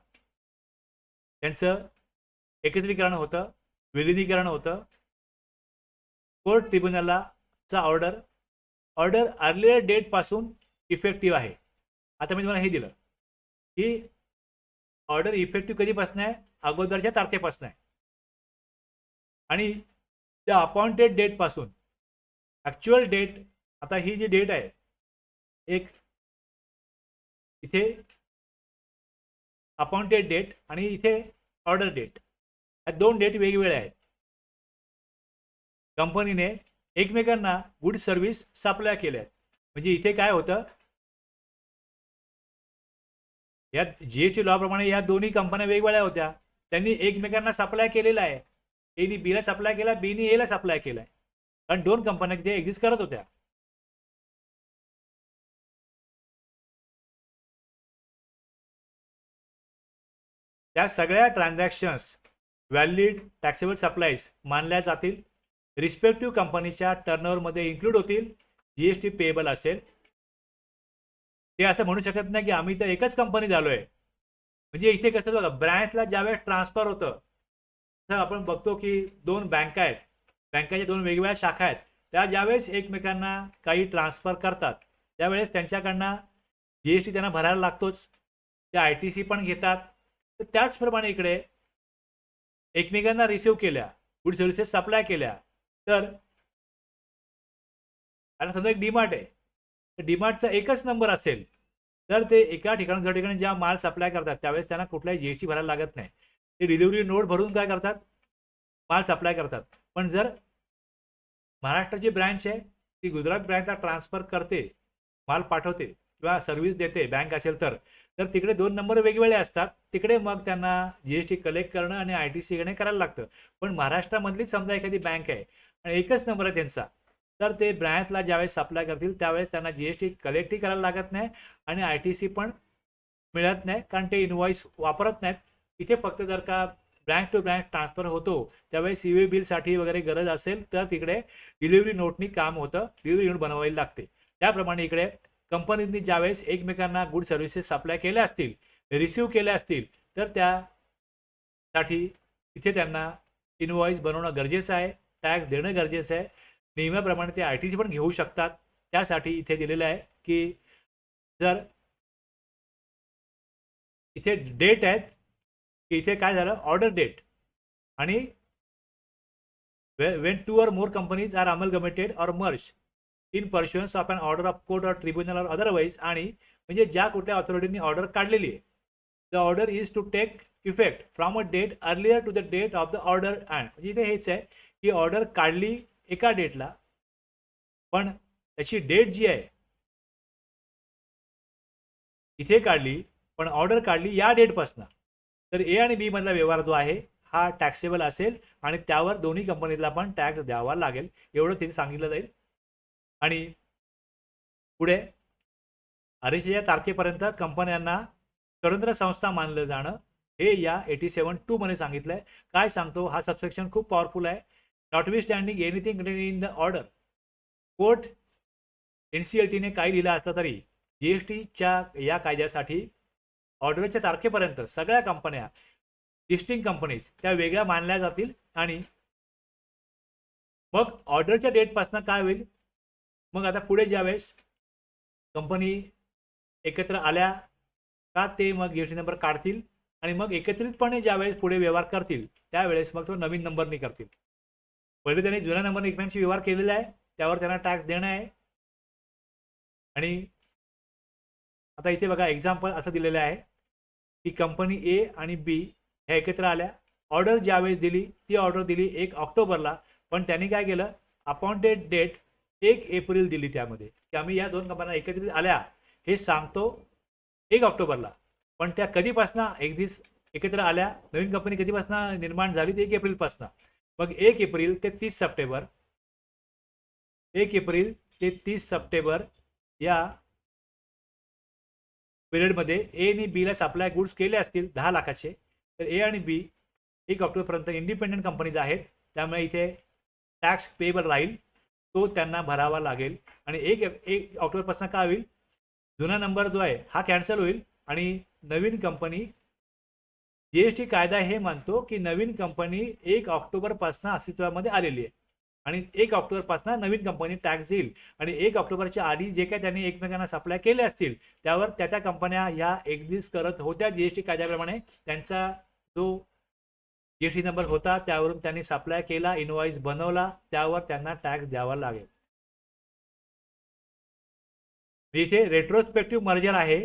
त्यांचं एकत्रीकरण होतं, विलिनीकरण होतं. कोर्ट ट्रिब्युनलचा ऑर्डर अर्लियर डेट पासून इफेक्टिव्ह आहे. आता मी तुम्हाला हे दिलं की ऑर्डर इफेक्टिव्ह कधीपासून आहे, अगोदरच्या तारखेपासून आहे. आणि त्या अपॉइंटेड डेट पासून ऍक्च्युअल डेट, आता ही जी डेट आहे, एक इथे अपॉइंटेड डेट आणि इथे ऑर्डर डेट, या दोन डेट वेगवेगळ्या आहेत. कंपनीने एकमेकांना गुड सर्व्हिस सप्लाय केल्या आहेत. म्हणजे इथे काय होतं, या जीएसटी लॉ प्रमाणे या दोन्ही कंपन्या वेगवेगळ्या होत्या, त्यांनी एकमेकांना सप्लाय केलेला आहे. एनी बीला सप्लाय केला, बीनी एला सप्लाय केलाय, कारण दोन कंपन्या तिथे एक्झिस्ट करत होत्या. त्या सगळ्या ट्रान्झॅक्शन्स व्हॅलिड टॅक्सेबल सप्लाईज मानल्या जातील, रिस्पेक्टिव्ह कंपनीच्या टर्नओव्हरमध्ये इन्क्लूड होतील. जीएसटी पेएबल असेल. ते असं म्हणू शकत नाही की आम्ही तर एकच कंपनी झालोय. म्हणजे इथे कसं बघा, ब्रँचला ज्यावेळेस ट्रान्सफर होतं तर आपण बघतो की दोन बँका आहेत, बँकाच्या दोन वेगवेगळ्या शाखा आहेत, त्या ज्यावेळेस एकमेकांना काही ट्रान्सफर करतात त्यावेळेस त्यांच्याकडनं जीएसटी त्यांना भरायला लागतोच, त्या आयटीसी पण घेतात. तर त्याचप्रमाणे इकडे एकमेकांना रिसिव्ह केल्या, गुड सर्व्हिसेस सप्लाय केल्या, तर आता समजा एक डीमार्ट आहे, तर डीमार्टचा एकच नंबर असेल तर ते एका ठिकाणी दुसऱ्या ठिकाणी ज्या माल सप्लाय करतात त्यावेळेस त्यांना कुठलाही जीएसटी भरायला लागत नाही. ते डिलिव्हरी नोट भरून काय करतात, माल सप्लाय करतात. पण जर महाराष्ट्राची ब्रँच आहे, ती गुजरात ब्रँचला ट्रान्सफर करते, माल पाठवते किंवा सर्व्हिस देते, बँक असेल तर तिकडे दोन नंबर वेगवेगळे असतात. तिकडे मग त्यांना जीएसटी कलेक्ट करणं आणि आयटीसी घेणे करायला लागतं. पण महाराष्ट्रामधलीच समजा एखादी बँक आहे आणि एकच नंबर आहे त्यांचा, तर ते ब्रँचला ज्यावेळेस सप्लाय करतील त्यावेळेस त्यांना जीएसटी कलेक्टही करायला लागत नाही आणि आयटीसी पण मिळत नाही, कारण ते इनवॉइस वापरत नाहीत. इथे फक्त जर का ब्रँच टू ब्रँच ट्रान्सफर होतो त्यावेळेस सीवे बिलसाठी वगैरे गरज असेल तर तिकडे डिलिव्हरी नोटनी काम होतं, डिलिव्हरी नोट बनवावी लागते. त्याप्रमाणे इकडे कंपनीनी ज्यावेळेस एकमेकांना गुड सर्व्हिसेस सप्लाय केल्या असतील, रिसिव्ह केल्या असतील, तर त्यासाठी इथे त्यांना इनवॉइस बनवणं गरजेचं आहे, टॅक्स देणं गरजेचं आहे. नियमाप्रमाणे ते आयटीसी पण घेऊ शकतात. त्यासाठी इथे दिलेलं आहे की जर इथे डेट आहेत की इथे काय झालं, ऑर्डर डेट आणि when two or more companies are amalgamated or merged in pursuance of an order of court or tribunal or otherwise, आणि म्हणजे ज्या कुठल्या ऑथॉरिटीने ऑर्डर काढलेली आहे, the order is to take effect from a date earlier to the date of the order. And म्हणजे इथे हेच आहे की ऑर्डर काढली एका डेटला, पण त्याची डेट जी आहे इथे काढली, पण ऑर्डर काढली या डेटपासून, तर ए आणि बी मधला व्यवहार जो आहे हा टॅक्सेबल असेल आणि त्यावर दोन्ही कंपनीला पण टॅक्स द्यावा लागेल, एवढं तिथे सांगितलं जाईल. आणि पुढे आदेशाच्या तारखेपर्यंत कंपन्यांना स्वतंत्र संस्था मानलं जाणं हे या 87(2) मध्ये सांगितलंय. काय सांगतो हा सबसेक्शन, खूप पॉवरफुल आहे. Notwithstanding anything in the order, court एनसीएलटीने काही लिहिलं असलं तरी जीएसटीच्या या कायद्यासाठी ऑर्डरच्या तारखेपर्यंत सगळ्या कंपन्या, लिस्टिंग कंपनीज त्या वेगळ्या मानल्या जातील. आणि मग ऑर्डरच्या डेटपासून काय होईल, मग आता पुढे ज्यावेळेस कंपनी एकत्र आल्या का ते मग जीएसटी नंबर काढतील आणि मग एकत्रितपणे ज्यावेळेस पुढे व्यवहार करतील त्यावेळेस मग तो नवीन नंबरनी करतील. पहिले त्यांनी जुन्या नंबरने एकमेकांशी व्यवहार केलेला आहे, त्यावर त्यांना टॅक्स देणं आहे. आणि आता इथे बघा एक्झाम्पल असं दिलेलं आहे की कंपनी ए आणि बी ह्या एकत्र आल्या, ऑर्डर ज्यावेळेस दिली ती ऑर्डर दिली 1 ऑक्टोबरला, पण त्यांनी काय केलं, अपॉइंटेड डेट 1 एप्रिल दिली त्यामध्ये, की आम्ही या दोन कंपन्या एकत्रित आल्या हे सांगतो 1 ऑक्टोबरला, पण त्या कधीपासनं एकत्र आल्या, नवीन कंपनी कधीपासनं निर्माण झाली, 1 एप्रिलपासनं. मग 1 एप्रिल ते 30 सप्टेंबर 1 एप्रिल ते 30 सप्टेंबर या पिरियडमध्ये ए आणि बीला सप्लाय गुड्स केले असतील 10 लाखाचे, तर ए आणि बी 1 ऑक्टोबरपर्यंत इंडिपेंडेंट कंपनीज आहेत, त्यामुळे इथे टॅक्स पेएबल राहील, तो त्यांना भरावा लागेल. आणि 1 ऑक्टोबरपासून काय होईल, जुना नंबर जो आहे हा कॅन्सल होईल आणि नवीन कंपनी, जीएसटी कायदा हे मानतो की नवीन कंपनी 1 ऑक्टोबरपासून अस्तित्वामध्ये आलेली आहे आणि 1 ऑक्टोबरपासून नवीन कंपनी टॅक्स देईल आणि 1 ऑक्टोबरच्या आधी जे काही त्यांनी एकमेकांना सप्लाय केले असतील त्यावर त्या कंपन्या या एक्झिस्ट करत होत्या जीएसटी कायद्याप्रमाणे, त्यांचा जो जीएसटी नंबर होता त्यावरून त्यांनी सप्लाय केला, इनवॉइस बनवला, त्यावर त्यांना टॅक्स द्यावा लागेल. इथे रेट्रोस्पेक्टिव्ह मर्जर आहे,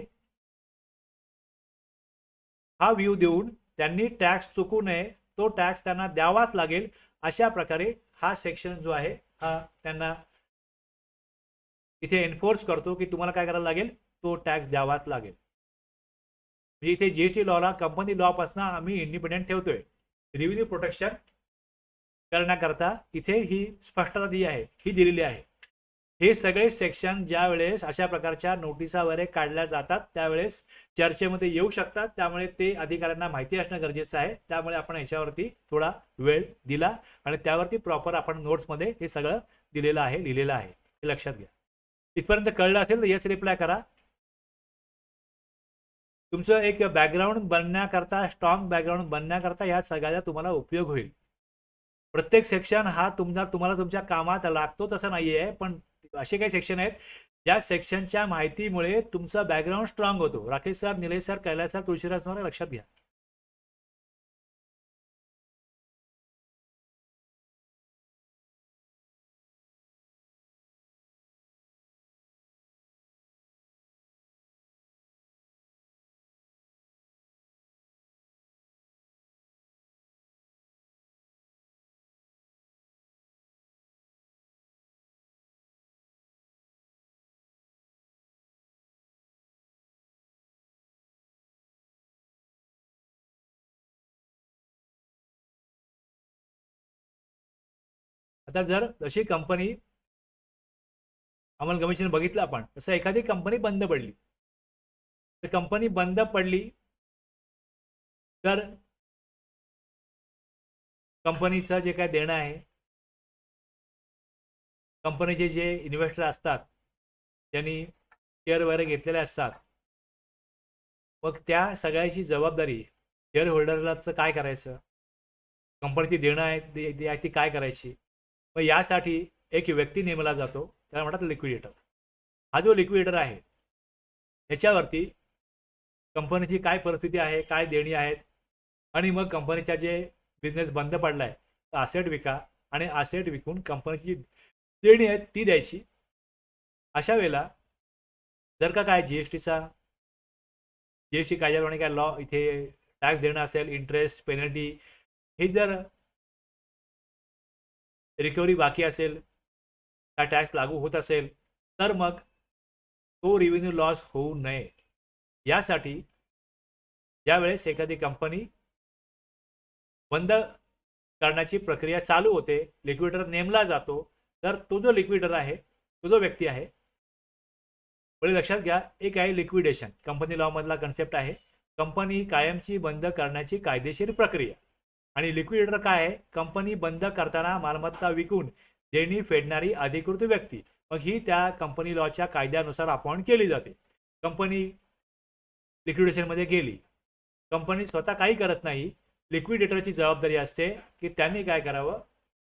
हा व्ह्यू देऊन त्यांनी टॅक्स चुकू नये, तो टॅक्स त्यांना द्यावाच लागेल, अशा प्रकारे हा सेक्शन जो आहे हा त्यांना इथे एन्फोर्स करतो की तुम्हाला काय करायला लागेल, तो टॅक्स द्यावाच लागेल. म्हणजे इथे जीएसटी लॉला कंपनी लॉ पासून आम्ही इंडिपेंडेंट ठेवतोय. रेव्हेन्यू प्रोटेक्शन करण्याकरता इथे ही स्पष्टता ही दिलेली आहे. हे सगळे सेक्शन ज्या वेळेस अशा प्रकारच्या नोटिसा वगैरे काढल्या जातात त्यावेळेस चर्चेमध्ये येऊ शकतात, त्यामुळे ते अधिकाऱ्यांना माहिती असणं गरजेचं आहे. त्यामुळे आपण याच्यावरती थोडा वेळ दिला आणि त्यावरती प्रॉपर आपण नोट्समध्ये हे सगळं दिलेलं आहे, लिहिलेलं आहे, हे लक्षात घ्या. इथपर्यंत कळलं असेल तर येस रिप्लाय करा. तुमचं एक बॅकग्राऊंड बनण्याकरता, स्ट्रॉंग बॅकग्राऊंड बनण्याकरता ह्या सगळ्याचा तुम्हाला उपयोग होईल. प्रत्येक सेक्शन हा तुम्हाला तुमच्या कामात लागतो तसं नाहीये, पण असे काही सेक्शन आहेत ज्या सेक्शनच्या माहितीमुळे तुमचा बॅकग्राऊंड स्ट्रॉंग होतो. Rakesh sir, Nilesh sir, Kailas sir, Tulshiraj sir, लक्षात घ्या. आता जर अशी कंपनी अंमल कमिशन बघितलं आपण, तसं एखादी कंपनी बंद पडली, तर कंपनी बंद पडली तर कंपनीचं जे काय देणं आहे, कंपनीचे जे इन्व्हेस्टर असतात त्यांनी शेअर वगैरे घेतलेले असतात, मग त्या सगळ्याची जबाबदारी शेअर होल्डरलाच काय करायचं, कंपनीची देणं आहे ती काय करायची. मग यासाठी एक व्यक्ती नेमला जातो, त्याला म्हणतात लिक्विडेटर. हा जो लिक्विडेटर आहे याच्यावरती कंपनीची काय परिस्थिती आहे, काय देणी आहेत, आणि मग कंपनीचा जे बिझनेस बंद पडलाय तर असेट विका आणि असेट विकून कंपनीची देणी आहेत ती द्यायची. अशा वेळेला जर का काय जीएसटी कायद्याप्रमाणे काय लॉ इथे टॅक्स देणं असेल, इंटरेस्ट, पेनल्टी, हे जर रिकव्हरी बाकी असेल, त्या टॅक्स लागू होत असेल, तर मग तो रेव्हेन्यू लॉस होऊ नये यासाठी ज्यावेळेस एखादी कंपनी बंद करण्याची प्रक्रिया चालू होते, लिक्विडेटर नेमला जातो, तर तो जो लिक्विडेटर आहे, तो जो व्यक्ती आहे, पुढे लक्षात घ्या, एक आहे लिक्विडेशन, कंपनी लॉ मधला कन्सेप्ट आहे, कंपनी कायमची बंद करण्याची कायदेशीर प्रक्रिया. आणि लिक्विडेटर काय आहे, कंपनी बंद करताना मालमत्ता विकून देणी फेडणारी अधिकृत व्यक्ती, मग ही त्या कंपनी लॉच्या कायद्यानुसार अपॉइंट केली जाते. कंपनी लिक्विडेशनमध्ये गेली, कंपनी स्वतः काही करत नाही, लिक्विडेटरची जबाबदारी असते की त्यांनी काय करावं,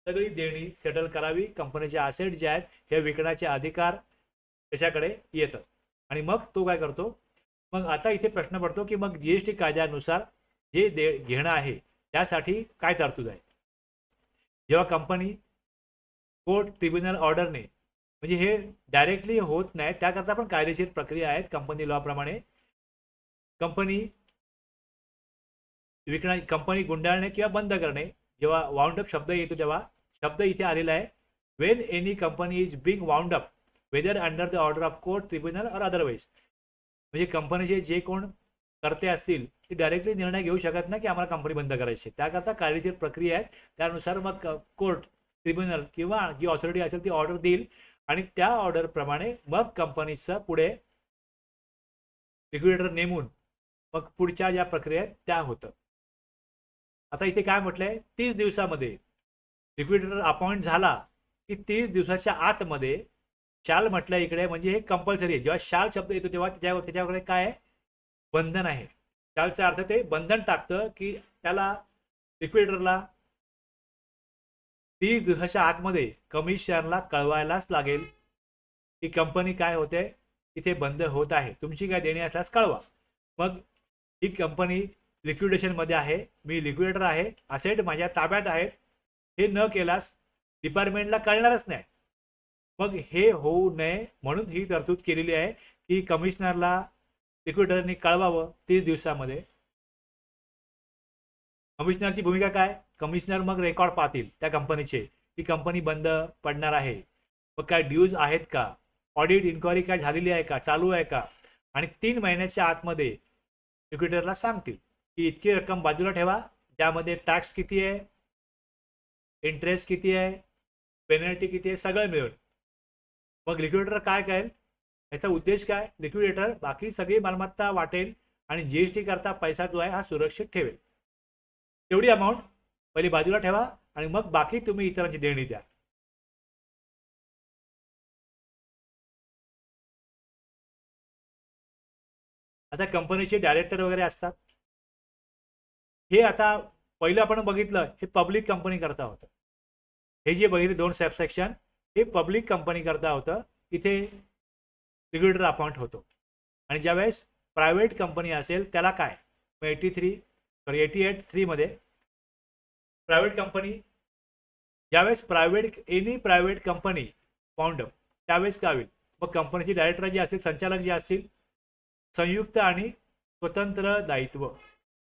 सगळी देणी सेटल करावी, कंपनीचे असेट जे आहेत हे विकण्याचे अधिकार त्याच्याकडे येतात आणि मग तो काय करतो, मग आता इथे प्रश्न पडतो की मग जीएसटी कायद्यानुसार जे घेणं आहे त्यासाठी काय तरतूद आहे. जेव्हा कंपनी कोर्ट ट्रिब्युनल ऑर्डरने, म्हणजे हे डायरेक्टली होत नाही, त्याकरता पण कायदेशीर प्रक्रिया आहेत कंपनी लॉ प्रमाणे. कंपनी विकणं, कंपनी गुंडाळणे किंवा बंद करणे, जेव्हा वाउंड अप शब्द येतो तेव्हा शब्द इथे आलेला आहे. When any company is being wound up whether under the order of court tribunal or otherwise, म्हणजे कंपनीचे जे कोण करते असतील ते डायरेक्टली निर्णय घेऊ शकत नाही की आम्हाला कंपनी बंद करायची. त्याकरता कायदेशीर प्रक्रिया आहे. त्यानुसार मग कोर्ट ट्रिब्युनल किंवा जी ऑथॉरिटी असेल ती ऑर्डर देईल आणि त्या ऑर्डरप्रमाणे मग कंपनीचं पुढे लिक्विडेटर नेमून मग पुढच्या ज्या प्रक्रिया आहेत त्या होतं. आता इथे काय म्हटलंय, 30 दिवसामध्ये लिक्विडेटर अपॉइंट झाला की 30 दिवसाच्या आतमध्ये शाल म्हटलं इकडे, म्हणजे हे कंपल्सरी आहे. जेव्हा शाल शब्द येतो तेव्हा त्याच्याकडे काय आहे, बंधन आहे. शालचा अर्थ ते बंधन टाकतं की त्याला लिक्विडेटरला 30 दिवसाच्या आतमध्ये कमिशनरला कळवायलाच लागेल की कंपनी काय होते, इथे बंद होत आहे, तुमची काय देणी असल्यास कळवा. मग ही कंपनी लिक्विडेशनमध्ये आहे, मी लिक्विडेटर आहे, असेट माझ्या ताब्यात आहेत, हे न केल्यास डिपार्टमेंटला कळणारच नाही. मग हे होऊ नये म्हणून ही तरतूद केलेली आहे की कमिशनरला लिक्विडेटरने कळवावं 30 दिवसामध्ये. कमिशनरची भूमिका काय, कमिशनर मग रेकॉर्ड पाहतील त्या कंपनीचे की कंपनी बंद पडणार आहे, मग काय ड्यूज आहेत का, ऑडिट इन्क्वायरी काय झालेली आहे का, चालू आहे का, आणि 3 महिन्याच्या आतमध्ये लिक्विडेटरला सांगतील की इतकी रक्कम बाजूला ठेवा, त्यामध्ये टॅक्स किती आहे, इंटरेस्ट किती आहे, पेनल्टी किती आहे, सगळं मिळून. मग लिक्विडेटर काय करेल, याचा उद्देश काय, लिक्विडेटर बाकी सगळी मालमत्ता वाटेल आणि जीएसटी करता पैसा जो आहे हा सुरक्षित ठेवेल. तेवढी अमाऊंट पहिली बाजूला ठेवा आणि मग बाकी तुम्ही इतरांची देणी द्या. आता कंपनीचे डायरेक्टर वगैरे असतात, हे आता पहिलं आपण बघितलं हे पब्लिक कंपनी करता होतं. हे जे बघितले 2 सबसेक्शन हे पब्लिक कंपनी करता होतं, इथे लिक्विडेटर अपॉइंट होतो. आणि ज्यावेळेस प्रायव्हेट कंपनी असेल त्याला काय, 88 मध्ये प्रायव्हेट कंपनी, ज्यावेळेस any private company found up त्यावेळेस काय होईल, मग कंपनीचे डायरेक्टर जे असतील, संचालक जे असतील, संयुक्त आणि स्वतंत्र दायित्व.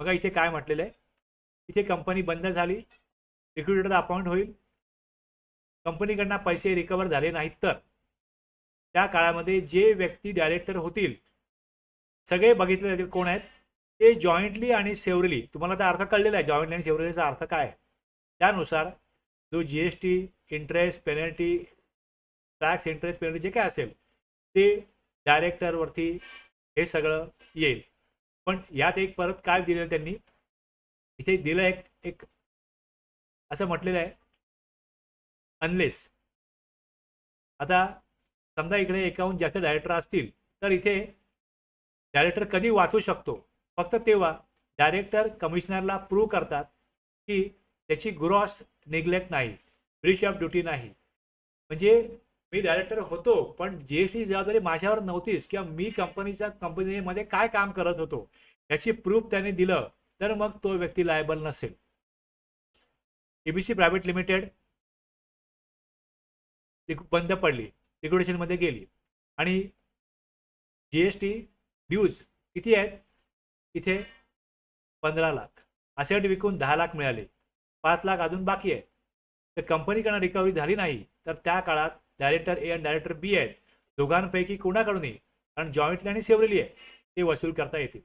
बघा इथे काय म्हटलेलं आहे, इथे कंपनी बंद झाली, लिक्विडेटर अपॉइंट होईल, कंपनीकडनं पैसे रिकवर झाले नाहीत तर त्या काळामध्ये जे व्यक्ती डायरेक्टर होतील सगळे बघितले जातील कोण आहेत, ते जॉईंटली आणि सेव्हरली, तुम्हाला तर अर्थ कळलेला आहे जॉईंटली आणि सेव्हरलीचा अर्थ काय आहे. त्यानुसार जो GST, interest, penalty, tax, interest, penalty जे काय असेल ते डायरेक्टरवरती हे सगळं येईल. पण यात एक परत काय दिलेलं त्यांनी इथे दिलं, एक असं म्हटलेलं आहे, अनलेस. आता समजा इकडे एकाहून जास्त डायरेक्टर असतील तर इथे डायरेक्टर कधी वाचू शकतो, फक्त तेव्हा डायरेक्टर कमिशनरला प्रूव्ह करतात की त्याची ग्रॉस निग्लेक्ट नाही, ब्रीच ऑफ ड्युटी नाही, म्हणजे मी डायरेक्टर होतो पण जीएसटी जबाबदारी माझ्यावर नव्हतीच, किंवा मी कंपनीमध्ये काय काम करत होतो याची प्रूफ त्याने दिलं तर मग तो व्यक्ती लायबल नसेल. एबीसी प्रायव्हेट लिमिटेड बंद पडली, लिक्विडेशनमध्ये गेली आणि जीएसटी ड्यूज किती आहेत, इथे 15 लाख, असेट विकून 10 लाख मिळाले, 5 लाख अजून बाकी आहे. तर कंपनीकडनं रिकव्हरी झाली नाही तर त्या काळात डायरेक्टर ए आणि डायरेक्टर बी आहेत, दोघांपैकी कोणाकडूनही, कारण जॉईंटली आणि सेव्हरली आहे, ते वसूल करता येतील.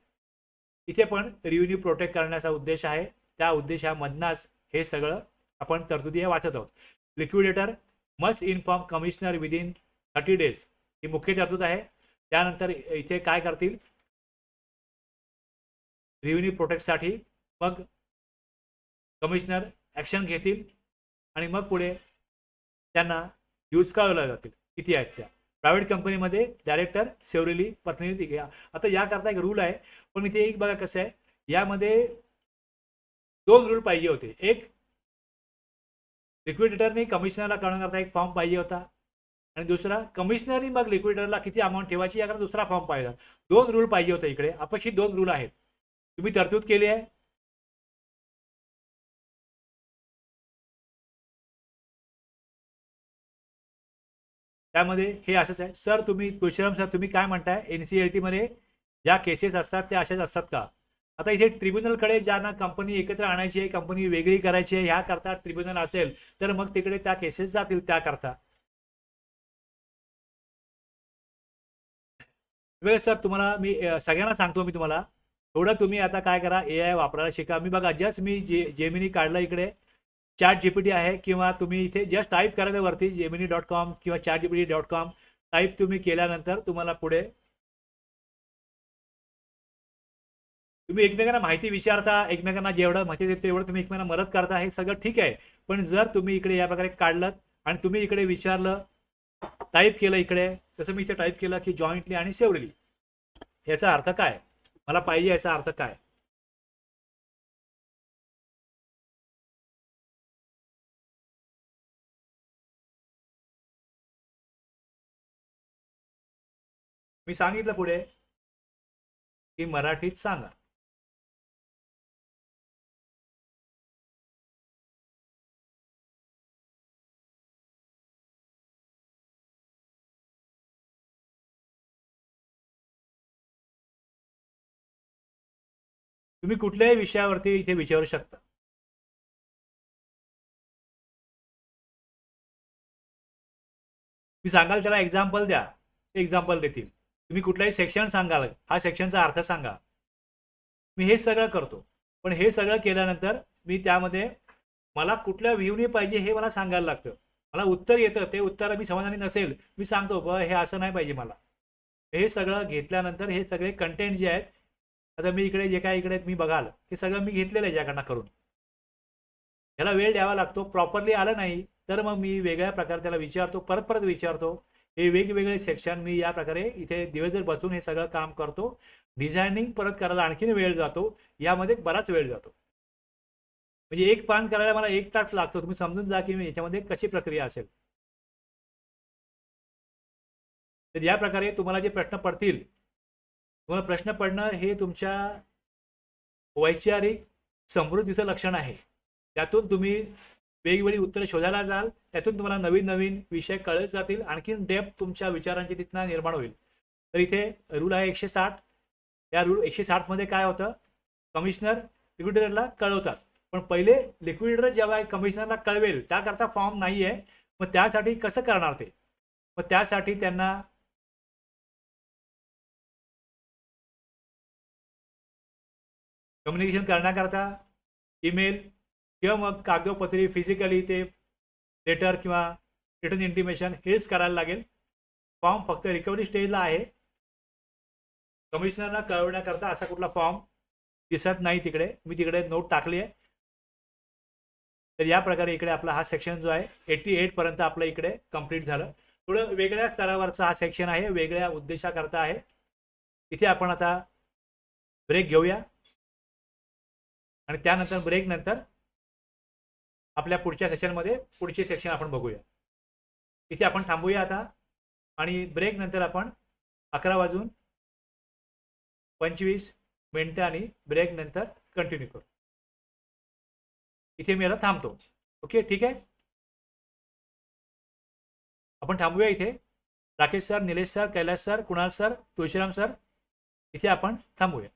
इथे पण रेव्हेन्यू प्रोटेक्ट करण्याचा उद्देश आहे, त्या उद्देशामधनच हे सगळं आपण तरतुदी वाचत आहोत. Liquidator must inform commissioner within 30 days ही मुख्य तरतूद आहे. त्यानंतर इथे काय करतील, रेव्हेन्यू प्रोटेक्टसाठी मग कमिशनर ॲक्शन घेतील आणि मग पुढे त्यांना ड्यूज कळवल्या जातील किती आहेत त्या. प्रायव्हेट कंपनीमध्ये डायरेक्टर सेव्हरली प्रतिनिधी घ्या. आता याकरता एक रूल आहे, पण इथे एक बघा कसं आहे, यामध्ये 2 रूल पाहिजे होते. एक, लिक्विडेटरने कमिशनरला कळवण्याकरता एक फॉर्म पाहिजे होता, आणि दुसरा कमिशनरनी मग लिक्विडेटरला किती अमाऊंट ठेवायची याकडे दुसरा फॉर्म पाहिजे. 2 रूल पाहिजे होते इकडे, अपेक्षित 2 रूल आहेत, तुम्ही तरतूद केली आहे. त्यामध्ये हे असंच आहे. सर तुम्ही तुळशीराम सर तुम्ही काय म्हणताय, NCLT मध्ये ज्या केसेस असतात त्या अशाच असतात का? आता इथे ट्रिब्युनलकडे ज्यांना कंपनी एकत्र आणायची आहे, कंपनी वेगळी करायची आहे, ह्या करता ट्रिब्युनल असेल तर मग तिकडे त्या केसेस जातील त्याकरता. वेळ सर तुम्हाला मी सगळ्यांना सांगतो मी तुम्हाला, थोडं तुम्ही आता काय करा, AI वापरायला शिका. मी बघा जस्ट मी जेमिनी काढलं इकडे, ChatGPT आहे, किंवा तुम्ही इथे जस्ट टाईप करायचं वरती gemini.com किंवा chatgpt.com टाईप तुम्ही केल्यानंतर तुम्हाला पुढे तुम्ही एकमेकांना माहिती विचारता, एकमेकांना जेवढं माहिती देते तेवढं तुम्ही एकमेकांना मदत करता, हे सगळं ठीक आहे. पण जर तुम्ही इकडे या प्रकारे काढलं आणि तुम्ही इकडे विचारलं, टाईप केलं इकडे, तसं मी इथे टाईप केलं की जॉईंटली आणि सेवरली, याचा अर्थ काय मला पाहिजे, याचा अर्थ काय? मी सांगितलं पुढे की मराठीत सांगा. तुम्ही कुठल्याही विषयावरती इथे विचारू शकता. मी सांगाल त्याला एक्झाम्पल द्या, ते एक्झाम्पल देतील. तुम्ही कुठलाही सेक्शन सांगाल, हा सेक्शनचा अर्थ सांगा, मी हे सगळं करतो. पण हे सगळं केल्यानंतर मी त्यामध्ये मला कुठल्या व्ह्यूने पाहिजे हे मला सांगायला लागतं. मला उत्तर येतं, ते उत्तर मी समाधानी नसेल मी सांगतो हे असं नाही पाहिजे मला. हे सगळं घेतल्यानंतर हे सगळे कंटेंट जे आहेत, आता मी इकडे जे काय इकडे मी बघाल हे सगळं मी घेतलेलं आहे ज्याकडनं करून. याला वेळ द्यावा लागतो. प्रॉपरली आलं नाही तर मग मी वेगळ्या प्रकारे त्याला विचारतो, परत परत विचारतो. हे वेगवेगळे सेक्शन मी या प्रकारे इथे दिवसभर बसून हे सगळं काम करतो. डिझायनिंग परत करायला आणखीन वेळ जातो, यामध्ये बराच वेळ जातो. म्हणजे एक पान करायला मला 1 तास लागतो. तुम्ही समजून जा की याच्यामध्ये कशी प्रक्रिया असेल. तर या प्रकारे तुम्हाला जे प्रश्न पडतील, तुम्हाला प्रश्न पडणं हे तुमच्या वैचारिक समृद्धीचं लक्षण आहे. त्यातून तुम्ही वेगवेगळी उत्तरं शोधायला जाल, त्यातून तुम्हाला नवीन नवीन विषय कळत जातील, आणखीन डेप्थ तुमच्या विचारांची तिथनं निर्माण होईल. तर इथे रूल आहे 160. या रूल 160 मध्ये काय होतं, कमिशनर लिक्विडेटरला कळवतात. पण पहिले लिक्विडेटर जेव्हा कमिशनरला कळवेल त्याकरता फॉर्म नाही आहे, मग त्यासाठी कसं करणार ते? मग त्यासाठी त्यांना कम्युनिकेशन करण्याकरता ईमेल किंवा मग कागदोपत्री फिजिकली ते लेटर किंवा रिटर्न इंटिमेशन हेच करायला लागेल. फॉर्म फक्त रिकव्हरी स्टेजला आहे. कमिशनरला कळवण्याकरता असा कुठला फॉर्म दिसत नाही तिकडे. मी तिकडे नोट टाकली आहे. तर या प्रकारे इकडे आपला हा सेक्शन जो आहे 88 पर्यंत आपलं इकडे कंप्लीट झालं. थोडं वेगळ्या स्तरावरचा हा सेक्शन आहे, वेगळ्या उद्देशाकरता आहे. इथे आपण आता ब्रेक घेऊया आणि त्यानंतर ब्रेक नंतर आपल्या पुढच्या सेशनमध्ये पुढचे सेक्शन आपण बघूया. इथे आपण थांबूया आता आणि ब्रेक नंतर आपण 11:25 आणि ब्रेक नंतर कंटिन्यू करू. इथे मी आता थांबतो. ओके, ठीक आहे. आपण थांबूया इथे. Rakesh sir, Nilesh sir, Kailas sir, Kunal sir, Tulshiram sir, इथे आपण थांबूया.